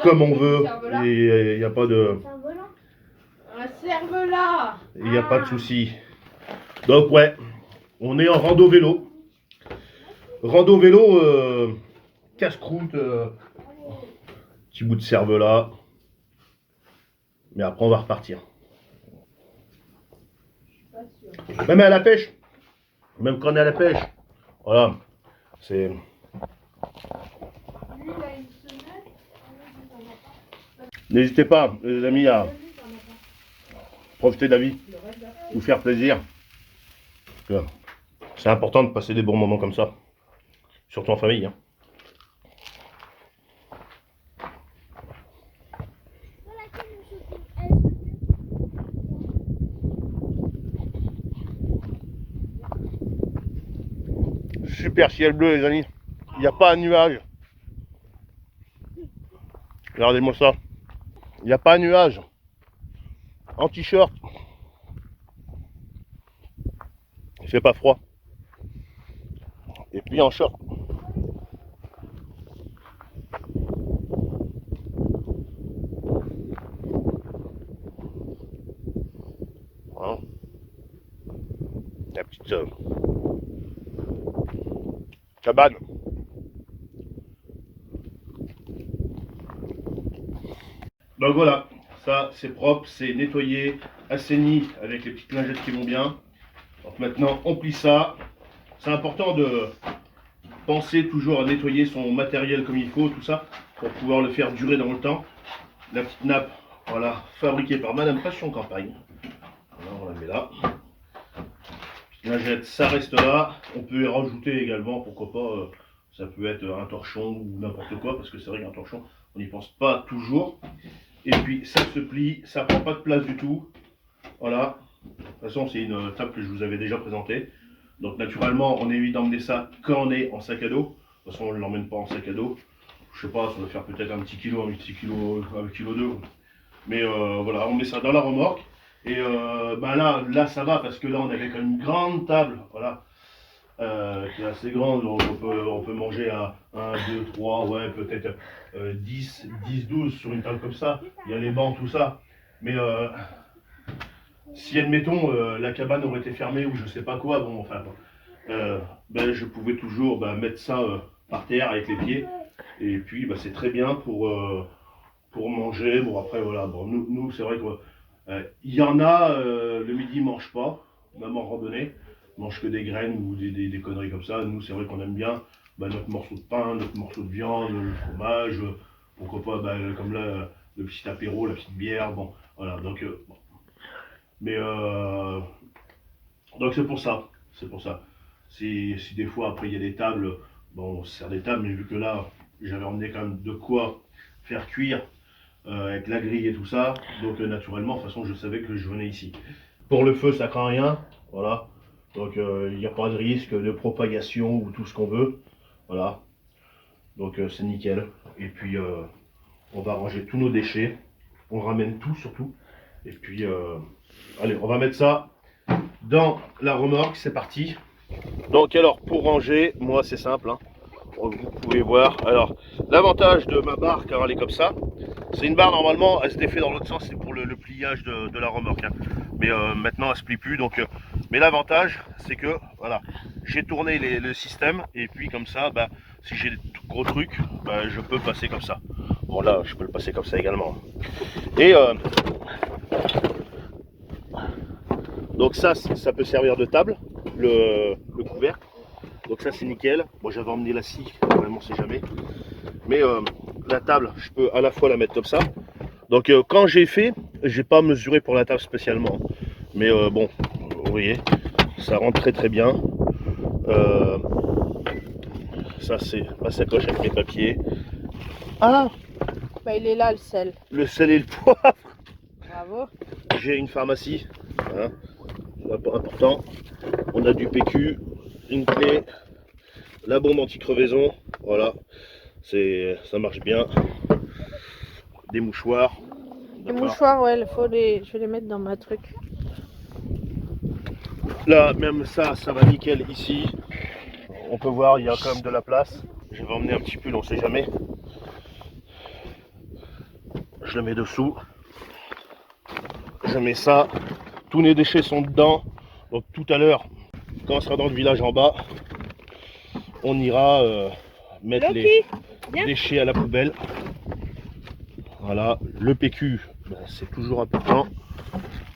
Speaker 1: comme on veut, et il n'y a pas de...
Speaker 2: C'est un volant.
Speaker 3: Un cervelas.
Speaker 1: Il n'y a pas de souci. Donc ouais, on est en rando vélo. Rando vélo, casse-croûte, petit bout de cervelas. Mais après on va repartir. Même à la pêche. Même quand on est à la pêche. Voilà. C'est... N'hésitez pas, les amis, à profiter de la vie, vous faire plaisir. C'est important de passer des bons moments comme ça, surtout en famille. Hein. Super ciel bleu, les amis. Il n'y a pas un nuage. Regardez-moi ça. Il n'y a pas un nuage. En t-shirt. Il fait pas froid. Et puis en short. Voilà. La petite cabane. Donc voilà, ça c'est propre, c'est nettoyé, assaini avec les petites lingettes qui vont bien. Donc maintenant on plie ça. C'est important de penser toujours à nettoyer son matériel comme il faut, tout ça, pour pouvoir le faire durer dans le temps. La petite nappe, voilà, fabriquée par Madame Passion Campagne. Voilà, on la met là. Lingette, ça reste là. On peut y rajouter également, pourquoi pas, ça peut être un torchon ou n'importe quoi, parce que c'est vrai qu'un torchon, on n'y pense pas toujours. Et puis ça se plie, ça prend pas de place du tout. Voilà. De toute façon, c'est une table que je vous avais déjà présentée. Donc naturellement, on évite d'emmener ça quand on est en sac à dos. De toute façon, on ne l'emmène pas en sac à dos. Je sais pas, ça va faire peut-être un petit kilo, un kilo 2. Mais voilà, on met ça dans la remorque. Et ben là, ça va parce que là, on avait quand même une grande table. Voilà. Qui est assez grande, donc on peut manger à 1, 2, 3, ouais, peut-être 10, 12 sur une table comme ça. Il y a les bancs, tout ça. Mais si, admettons, la cabane aurait été fermée ou je sais pas quoi, bon, enfin, ben, je pouvais toujours mettre ça par terre avec les pieds. Et puis, c'est très bien pour manger. Bon, après, voilà, bon, nous c'est vrai qu'il y en a, le midi, ils mangent pas, même en randonnée. Mange que des graines ou des conneries comme ça. Nous, c'est vrai qu'on aime bien notre morceau de pain, notre morceau de viande, le fromage, pourquoi pas, comme là, le petit apéro, la petite bière, bon, voilà, donc, bon. Mais, donc c'est pour ça, Si des fois, après, il y a des tables, bon, on se sert des tables, mais vu que là, j'avais emmené quand même de quoi faire cuire, avec la grille et tout ça, donc naturellement, de toute façon, je savais que je venais ici. Pour le feu, ça craint rien, voilà. Donc il n'y a pas de risque de propagation ou tout ce qu'on veut. Voilà. Donc c'est nickel. Et puis on va ranger tous nos déchets. On ramène tout surtout. Et puis allez, on va mettre ça dans la remorque. C'est parti. Donc alors pour ranger, moi c'est simple. Hein. Vous pouvez voir. Alors l'avantage de ma barre quand elle est comme ça, c'est une barre normalement, elle se défait dans l'autre sens, c'est pour le pliage de la remorque. Hein. Mais maintenant elle se plie plus. Donc, mais l'avantage c'est que voilà, j'ai tourné le système et puis comme ça, si j'ai des gros trucs, je peux passer comme ça. Bon là, je peux le passer comme ça également. Et donc ça peut servir de table, le couvercle. Donc ça c'est nickel. Moi j'avais emmené la scie, vraiment on sait jamais. Mais la table, je peux à la fois la mettre comme ça. Donc quand j'ai fait, j'ai pas mesuré pour la table spécialement. Mais bon, vous voyez, ça rentre très très bien. Ça c'est ma sacoche avec mes papiers. Ah,
Speaker 3: il est là le sel.
Speaker 1: Le sel et le poivre.
Speaker 3: Bravo.
Speaker 1: J'ai une pharmacie. Hein. C'est important. On a du PQ, une clé, la bombe anti-crevaison. Voilà. Ça marche bien. Des mouchoirs.
Speaker 3: Les mouchoirs, ouais, je vais les mettre dans ma truc.
Speaker 1: Là, même ça va nickel ici. On peut voir, il y a quand même de la place. Je vais emmener un petit pull, on sait jamais. Je le mets dessous. Je mets ça. Tous les déchets sont dedans. Donc tout à l'heure, quand on sera dans le village en bas, on ira mettre les déchets à la poubelle. Voilà, le PQ, c'est toujours important.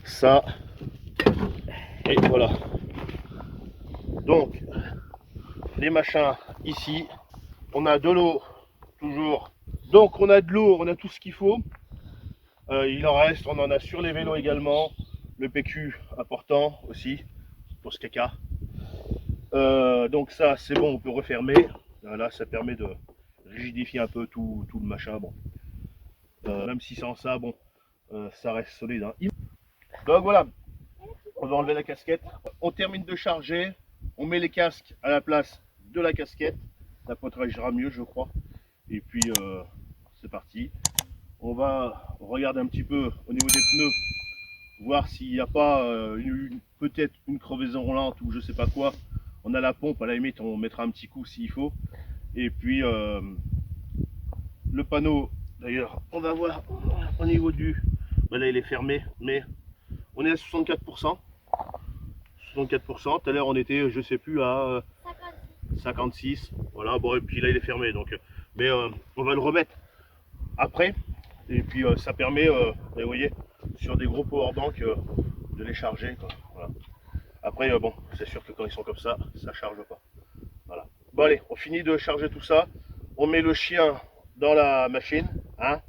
Speaker 1: Ça, et voilà. Donc, les machins ici, on a de l'eau toujours. Donc on a de l'eau, on a tout ce qu'il faut. Il en reste, on en a sur les vélos également. Le PQ important aussi pour ce caca. Donc ça c'est bon, on peut refermer. Voilà, ça permet de rigidifier un peu tout le machin. Bon. Même si sans ça, bon, ça reste solide. Hein. Donc voilà, on va enlever la casquette. On termine de charger. On met les casques à la place de la casquette. Ça protégera mieux, je crois. Et puis c'est parti. On va regarder un petit peu au niveau des pneus, voir s'il n'y a pas peut-être une crevaison roulante ou je sais pas quoi. On a la pompe, à la limite on mettra un petit coup s'il faut. Et puis le panneau, d'ailleurs on va voir au niveau du... Ben là il est fermé, mais on est à 64%. 64%, tout à l'heure on était, je sais plus, à 56. Voilà, bon et puis là il est fermé, donc mais on va le remettre après. Et puis ça permet, vous voyez, sur des gros powerbanks de les charger, quoi. Voilà. Après bon, c'est sûr que quand ils sont comme ça charge pas. Voilà. Bon allez, on finit de charger tout ça. On met le chien dans la machine, hein.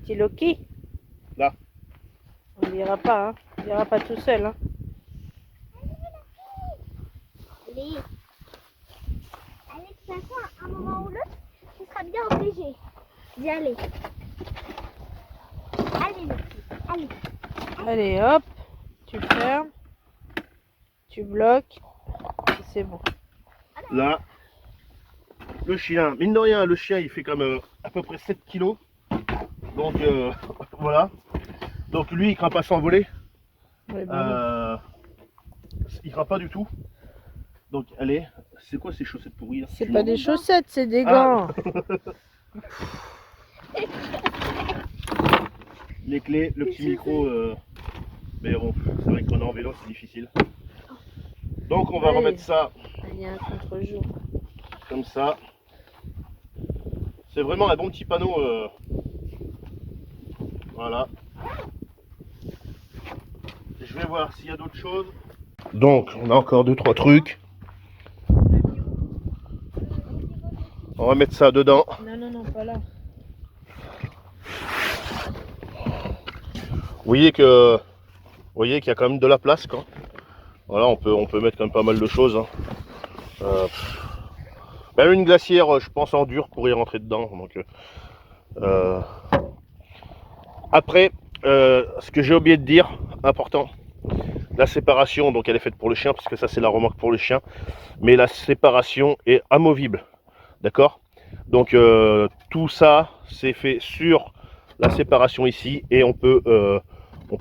Speaker 3: Petit Loki.
Speaker 1: Là.
Speaker 3: On n'ira pas, hein. Il n'ira pas tout seul, hein.
Speaker 2: Allez. Allez, de toute façon, à un moment ou l'autre, tu seras bien obligé d'y aller. Allez, les filles, allez.
Speaker 3: Allez, hop. Tu fermes. Tu bloques. Et c'est bon.
Speaker 1: Là, le chien, mine de rien, le chien il fait comme à peu près 7 kg. Donc voilà. Donc lui il craint pas s'envoler.
Speaker 3: Ouais, bon.
Speaker 1: Il craint pas du tout. Donc allez, c'est quoi ces chaussettes pourries là?
Speaker 3: C'est pas des chaussettes, c'est des gants.
Speaker 1: Les clés, le petit micro. Mais bon, c'est vrai qu'on est en vélo, c'est difficile. Donc on va
Speaker 3: Allez.
Speaker 1: remettre ça
Speaker 3: Il y a un contre-jour.
Speaker 1: comme ça. C'est vraiment un bon petit panneau. Voilà. Je vais voir s'il y a d'autres choses. Donc on a encore 2-3 trucs. On va mettre ça dedans.
Speaker 3: Non, pas là.
Speaker 1: Vous voyez qu'il y a quand même de la place, quoi. Voilà, on peut mettre quand même pas mal de choses. Hein. Même une glacière, je pense en dur pour y rentrer dedans. Donc, après, ce que j'ai oublié de dire, important, la séparation, donc elle est faite pour le chien, parce que ça c'est la remorque pour le chien, mais la séparation est amovible, d'accord? Donc tout ça c'est fait sur la séparation ici, et on peut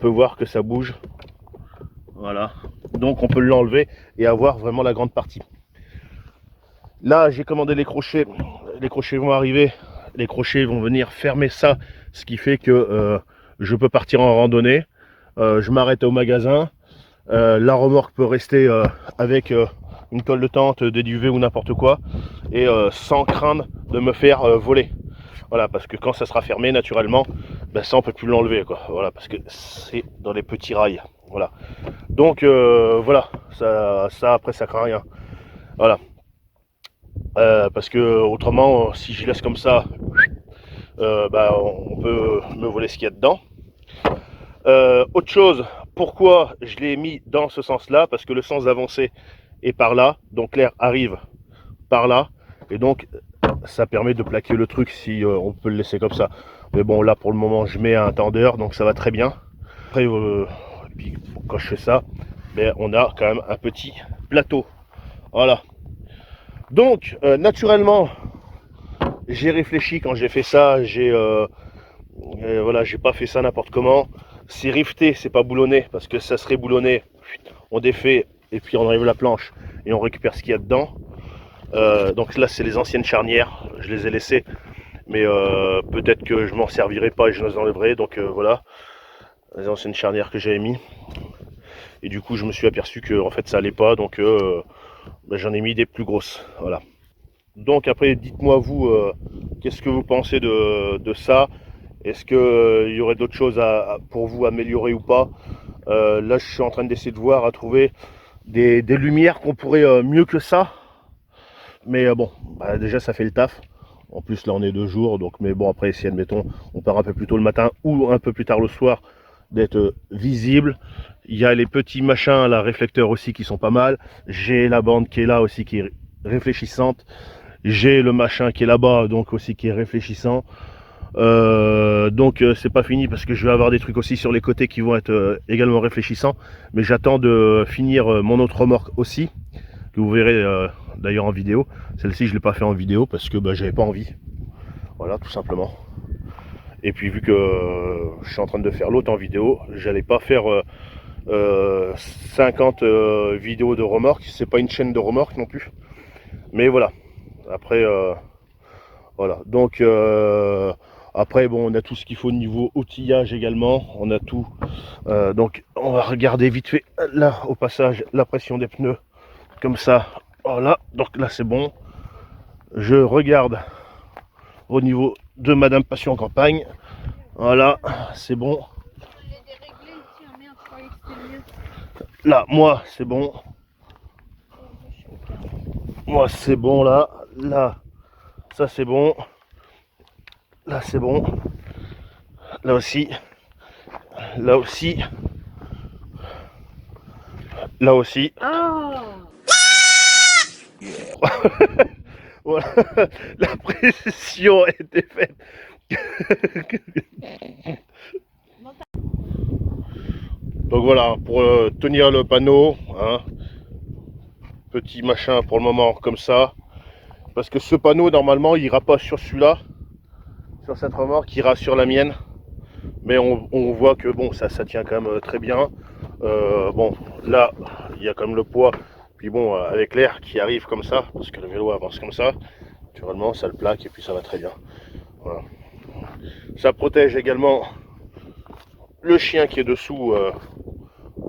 Speaker 1: voir que ça bouge, voilà, donc on peut l'enlever et avoir vraiment la grande partie. Là j'ai commandé les crochets vont arriver, les crochets vont venir fermer ça, ce qui fait que je peux partir en randonnée, je m'arrête au magasin, la remorque peut rester avec une toile de tente, des duvets ou n'importe quoi, et sans craindre de me faire voler. Voilà, parce que quand ça sera fermé naturellement, ben ça on peut plus l'enlever, quoi. Voilà, parce que c'est dans les petits rails. Voilà. Donc voilà, ça après ça craint rien. Voilà. Parce que autrement, si je laisse comme ça, bah, on peut me voler ce qu'il y a dedans. Autre chose, pourquoi je l'ai mis dans ce sens-là? Parce que le sens d'avancée est par là, donc l'air arrive par là, et donc ça permet de plaquer le truc si on peut le laisser comme ça. Mais bon, là pour le moment, je mets un tendeur, donc ça va très bien. Après, puis, quand je fais ça, ben, on a quand même un petit plateau. Voilà. Donc, naturellement, j'ai réfléchi quand j'ai fait ça. Voilà, j'ai pas fait ça n'importe comment. C'est rifté, c'est pas boulonné, parce que ça serait boulonné. On défait et puis on enlève la planche et on récupère ce qu'il y a dedans. Donc là, c'est les anciennes charnières. Je les ai laissées, mais peut-être que je m'en servirai pas et je les enlèverai. Donc voilà, les anciennes charnières que j'avais mis. Et du coup, je me suis aperçu que en fait, ça allait pas. Donc ben, j'en ai mis des plus grosses. Voilà. Donc après, dites-moi vous, qu'est-ce que vous pensez de ça? Est-ce qu'il y aurait d'autres choses pour vous améliorer ou pas? Là, je suis en train d'essayer de voir, à trouver des lumières qu'on pourrait mieux que ça. Mais bon, bah, déjà ça fait le taf. En plus là on est 2 jours, donc mais bon après si admettons on part un peu plus tôt le matin ou un peu plus tard le soir, d'être visible. Il y a les petits machins, la réflecteurs aussi qui sont pas mal. J'ai la bande qui est là aussi qui est réfléchissante. J'ai le machin qui est là-bas donc aussi qui est réfléchissant. Donc c'est pas fini parce que je vais avoir des trucs aussi sur les côtés qui vont être également réfléchissants. Mais j'attends de finir mon autre remorque aussi, que vous verrez d'ailleurs en vidéo. Celle-ci je l'ai pas fait en vidéo parce que bah, j'avais pas envie. Voilà tout simplement. Et puis vu que je suis en train de faire l'autre en vidéo, j'allais pas faire 50 vidéos de remorque. C'est pas une chaîne de remorque non plus. Mais voilà. Après voilà. Donc après bon on a tout ce qu'il faut au niveau outillage également. On a tout. Donc on va regarder vite fait là au passage la pression des pneus. Comme ça. Voilà. Donc là c'est bon. Je regarde au niveau de Madame Passion en campagne. Voilà, c'est bon. Là, moi, c'est bon. Moi, c'est bon là. Là, ça c'est bon. Là, c'est bon. Là aussi. Là aussi. Là aussi.
Speaker 3: Oh.
Speaker 1: Voilà. La pression était faite. Donc voilà, pour tenir le panneau, hein, petit machin pour le moment comme ça. Parce que ce panneau, normalement, il ira pas sur celui-là, sur cette remorque, il ira sur la mienne. Mais on voit que bon, ça tient quand même très bien. Bon, là, il y a quand même le poids. Puis bon, avec l'air qui arrive comme ça, parce que le vélo avance comme ça, naturellement, ça le plaque et puis ça va très bien. Voilà. Ça protège également le chien qui est dessous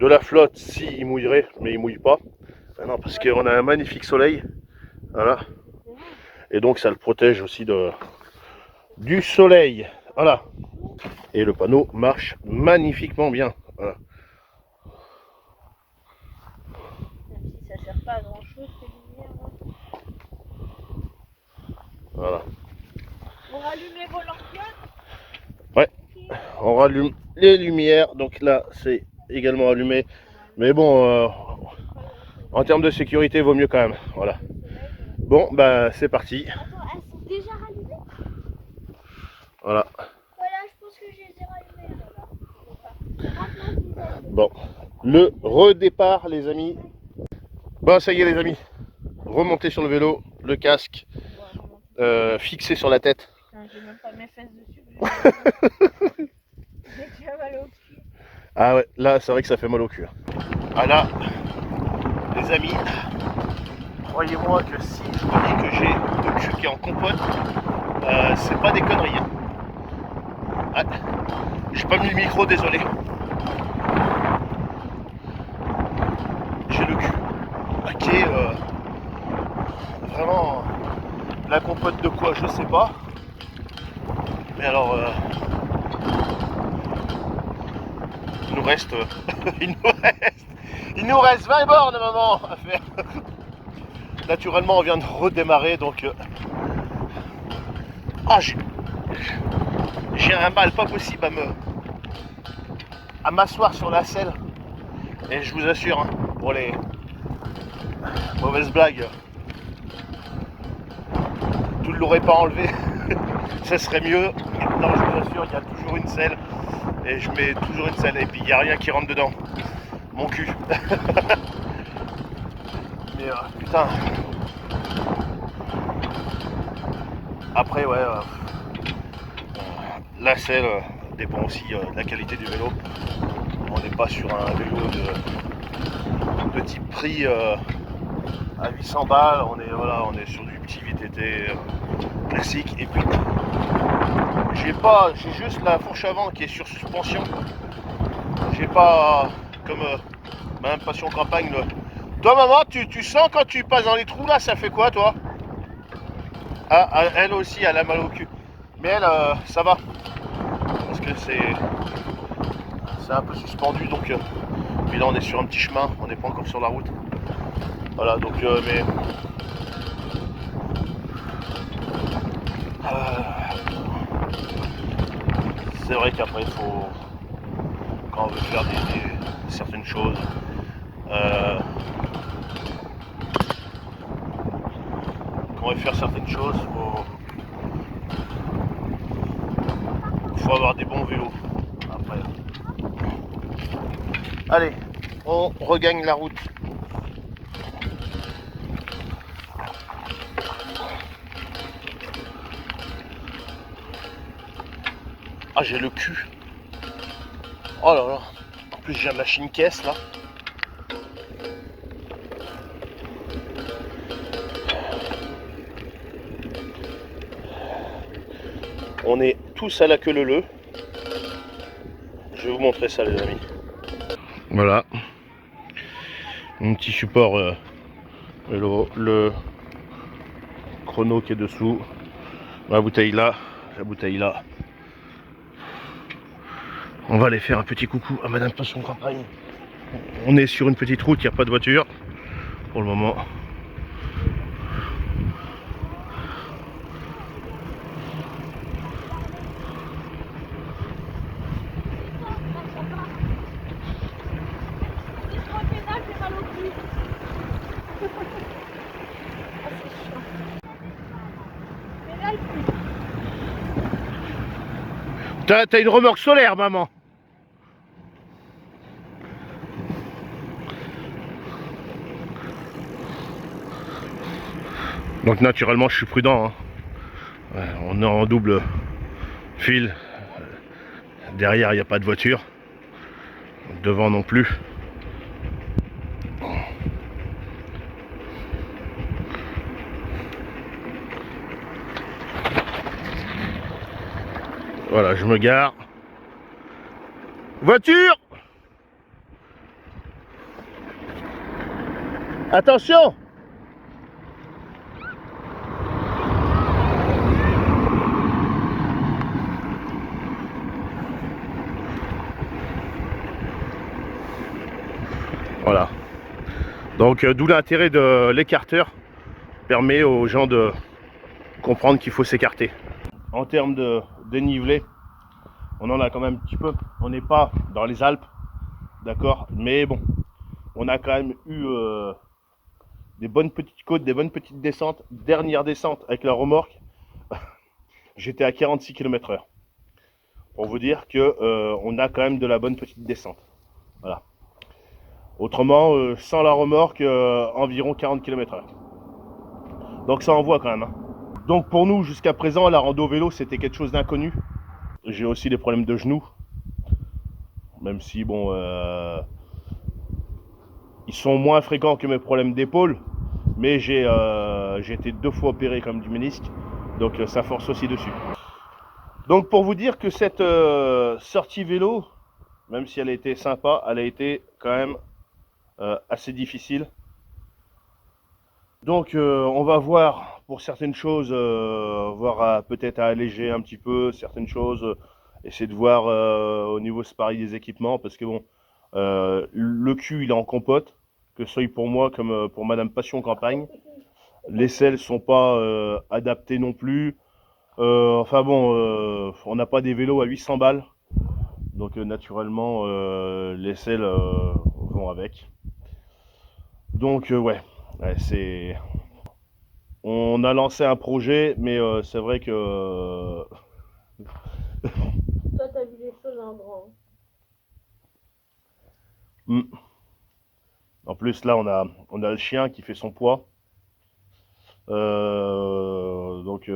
Speaker 1: de la flotte s'il mouillerait, mais il mouille pas. Non, parce qu'on a un magnifique soleil. Voilà. Et donc ça le protège aussi du soleil. Voilà. Et le panneau marche magnifiquement bien. Voilà.
Speaker 3: Même si ça sert pas à grand chose ces lumières.
Speaker 1: Voilà.
Speaker 3: On rallume les volants.
Speaker 1: Ouais. On rallume les lumières. Donc là c'est également allumé. Mais bon, en termes de sécurité, vaut mieux quand même. Voilà. Bon, bah c'est parti.
Speaker 2: Attends, elles sont déjà rallumées?
Speaker 1: Voilà.
Speaker 2: Voilà, je pense que je les ai rallumées là.
Speaker 1: Bon, le redépart les amis. Bon ça y est les amis. Remontez sur le vélo, le casque fixé sur la tête.
Speaker 3: J'ai même pas mes fesses dessus. J'ai déjà mal au cul.
Speaker 1: Ah ouais, là c'est vrai que ça fait mal au cul. Ah là, les amis, croyez-moi que si je vous dis que j'ai le cul qui est en compote, c'est pas des conneries. Hein. Ah, j'ai pas mis le micro, désolé. J'ai le cul qui est vraiment la compote de quoi, je sais pas. Mais alors, il nous reste, il nous reste 20 bornes maman à faire. Naturellement on vient de redémarrer donc j'ai un mal pas possible à m'asseoir sur la selle. Et je vous assure hein, pour les mauvaises blagues, tu ne l'aurais pas enlevé. Ça serait mieux. Non, je vous assure, il y a toujours une selle. Et je mets toujours une selle. Et puis il n'y a rien qui rentre dedans. Mon cul. Mais putain. Après, ouais. La selle dépend aussi de la qualité du vélo. On n'est pas sur un vélo de type prix à 800 balles. On est sur du petit VTT classique. Et puis j'ai juste la fourche avant qui est sur suspension. J'ai pas comme Madame Passion campagne. Toi maman, tu sens quand tu passes dans les trous là, ça fait quoi toi? Ah, elle aussi elle a mal au cul. Mais elle ça va. Parce que c'est un peu suspendu donc puis là on est sur un petit chemin, on n'est pas encore sur la route. Voilà donc mais qu'après il faut, quand on veut faire certaines choses, faut avoir des bons vélos. Après. Allez, on regagne la route. Ah, j'ai le cul. Oh là là. En plus, j'ai lâché une caisse là. On est tous à la queue leu. Je vais vous montrer ça, les amis. Voilà. Mon petit support vélo, le chrono qui est dessous. La bouteille là. On va aller faire un petit coucou à Madame Passion Campagne. On est sur une petite route, il n'y a pas de voiture pour le moment. T'as une remorque solaire, maman. Donc naturellement je suis prudent, hein. Ouais, on est en double fil. Derrière il n'y a pas de voiture. Devant non plus. Voilà, je me gare. Voiture! Attention! Voilà. Donc d'où l'intérêt de l'écarteur, permet aux gens de comprendre qu'il faut s'écarter. En termes de dénivelé, on en a quand même un petit peu. On n'est pas dans les Alpes, d'accord, mais bon, on a quand même eu des bonnes petites côtes, des bonnes petites descentes. Dernière descente avec la remorque, j'étais à 46 km/h. Pour vous dire que on a quand même de la bonne petite descente. Voilà. Autrement, sans la remorque, environ 40 km/h. Donc ça envoie quand même, hein. Donc pour nous, jusqu'à présent, la rando vélo, c'était quelque chose d'inconnu. J'ai aussi des problèmes de genoux. Même si, bon, ils sont moins fréquents que mes problèmes d'épaule. Mais j'ai été 2 fois opéré comme du ménisque. Donc ça force aussi dessus. Donc pour vous dire que cette sortie vélo, même si elle a été sympa, elle a été quand même assez difficile. Donc on va voir pour certaines choses, voir peut-être à alléger un petit peu certaines choses, essayer de voir au niveau c'est pareil des équipements, parce que bon, le cul il est en compote, que ce soit pour moi comme pour Madame Passion Campagne. Les selles sont pas adaptées non plus. Enfin bon, on n'a pas des vélos à 800 balles, donc naturellement les selles vont avec. Donc ouais, c'est... On a lancé un projet, mais c'est vrai que...
Speaker 3: Toi, t'as vu les choses en grand.
Speaker 1: En plus, là, on a le chien qui fait son poids. Donc,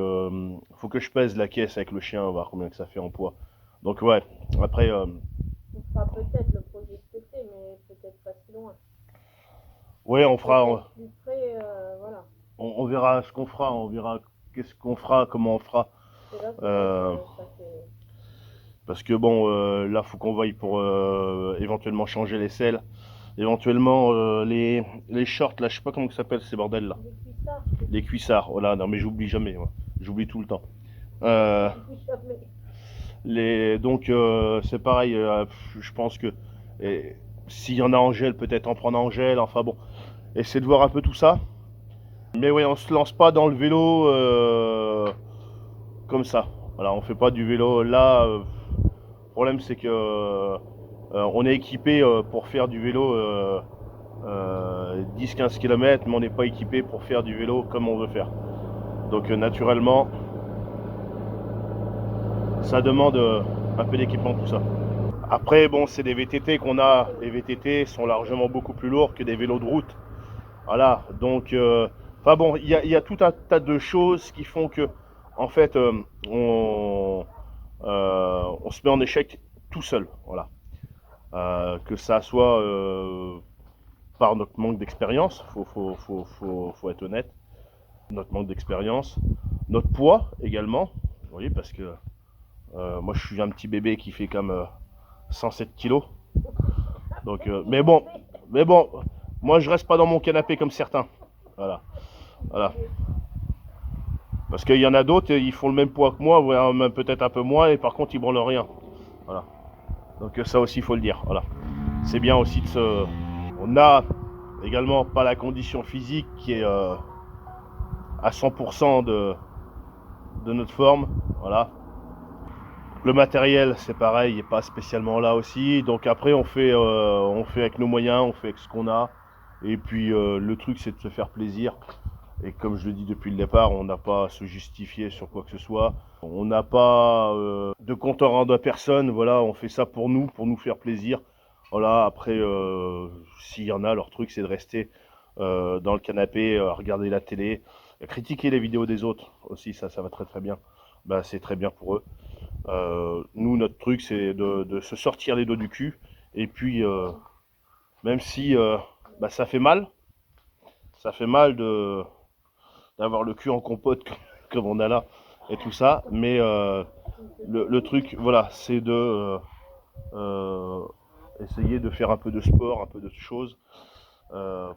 Speaker 1: faut que je pèse la caisse avec le chien, voir combien que ça fait en poids. Donc, ouais, après...
Speaker 3: On fera peut-être le projet cet été, mais peut-être pas si loin.
Speaker 1: Ouais, on fera...
Speaker 3: Plus près, voilà.
Speaker 1: On verra ce qu'on fera, on verra qu'est-ce qu'on fera, comment on fera. Parce que bon, là, faut qu'on vaille pour éventuellement changer les selles. Éventuellement, les shorts, là, je sais pas comment ça s'appelle ces bordels là. Les cuissards, voilà, non mais j'oublie jamais, moi. J'oublie tout le temps. Donc, c'est pareil, je pense que s'il y en a en gel, peut-être en prendre en gel, enfin bon, essayer de voir un peu tout ça. Mais oui, on se lance pas dans le vélo comme ça. Voilà, on fait pas du vélo là. problème c'est que on est équipé pour faire du vélo 10-15 km, mais on n'est pas équipé pour faire du vélo comme on veut faire. Donc naturellement, ça demande un peu d'équipement tout ça. Après bon, c'est des VTT qu'on a. Les VTT sont largement beaucoup plus lourds que des vélos de route. Voilà, donc enfin bon, il y a tout un tas de choses qui font que en fait on se met en échec tout seul. Voilà. Que ça soit par notre manque d'expérience, faut être honnête, notre manque d'expérience, notre poids également, vous voyez, parce que moi je suis un petit bébé qui fait comme 107 kilos, donc mais bon, moi je reste pas dans mon canapé comme certains, voilà, parce qu'il y en a d'autres, ils font le même poids que moi, voire même peut-être un peu moins, et par contre ils branlent rien, voilà, donc ça aussi il faut le dire, voilà, c'est bien aussi de se... On a également pas la condition physique qui est à 100% de notre forme, voilà. Le matériel, c'est pareil, il n'est pas spécialement là aussi. Donc après, on fait avec nos moyens, on fait avec ce qu'on a. Et puis le truc, c'est de se faire plaisir. Et comme je le dis depuis le départ, on n'a pas à se justifier sur quoi que ce soit. On n'a pas de compte à rendre à personne. Voilà, on fait ça pour nous faire plaisir. Voilà, après, s'il y en a, leur truc, c'est de rester dans le canapé, regarder la télé, critiquer les vidéos des autres aussi, ça va très très bien. Bah, c'est très bien pour eux. Nous, notre truc, c'est de se sortir les doigts du cul. Et puis, même si bah, ça fait mal d'avoir le cul en compote comme on a là et tout ça. Mais le truc, voilà, c'est de essayer de faire un peu de sport, un peu de choses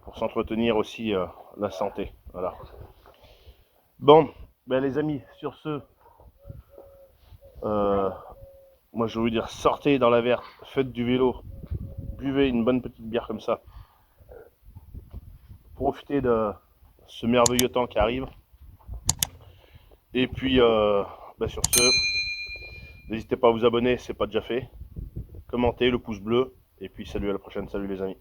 Speaker 1: pour s'entretenir aussi la santé. Voilà. Bon, ben les amis, sur ce, moi je vais vous dire, sortez dans la verte, faites du vélo, buvez une bonne petite bière comme ça, profitez de ce merveilleux temps qui arrive. Et puis, ben sur ce, n'hésitez pas à vous abonner, c'est pas déjà fait. Commentez, le pouce bleu, et puis salut, à la prochaine, salut les amis.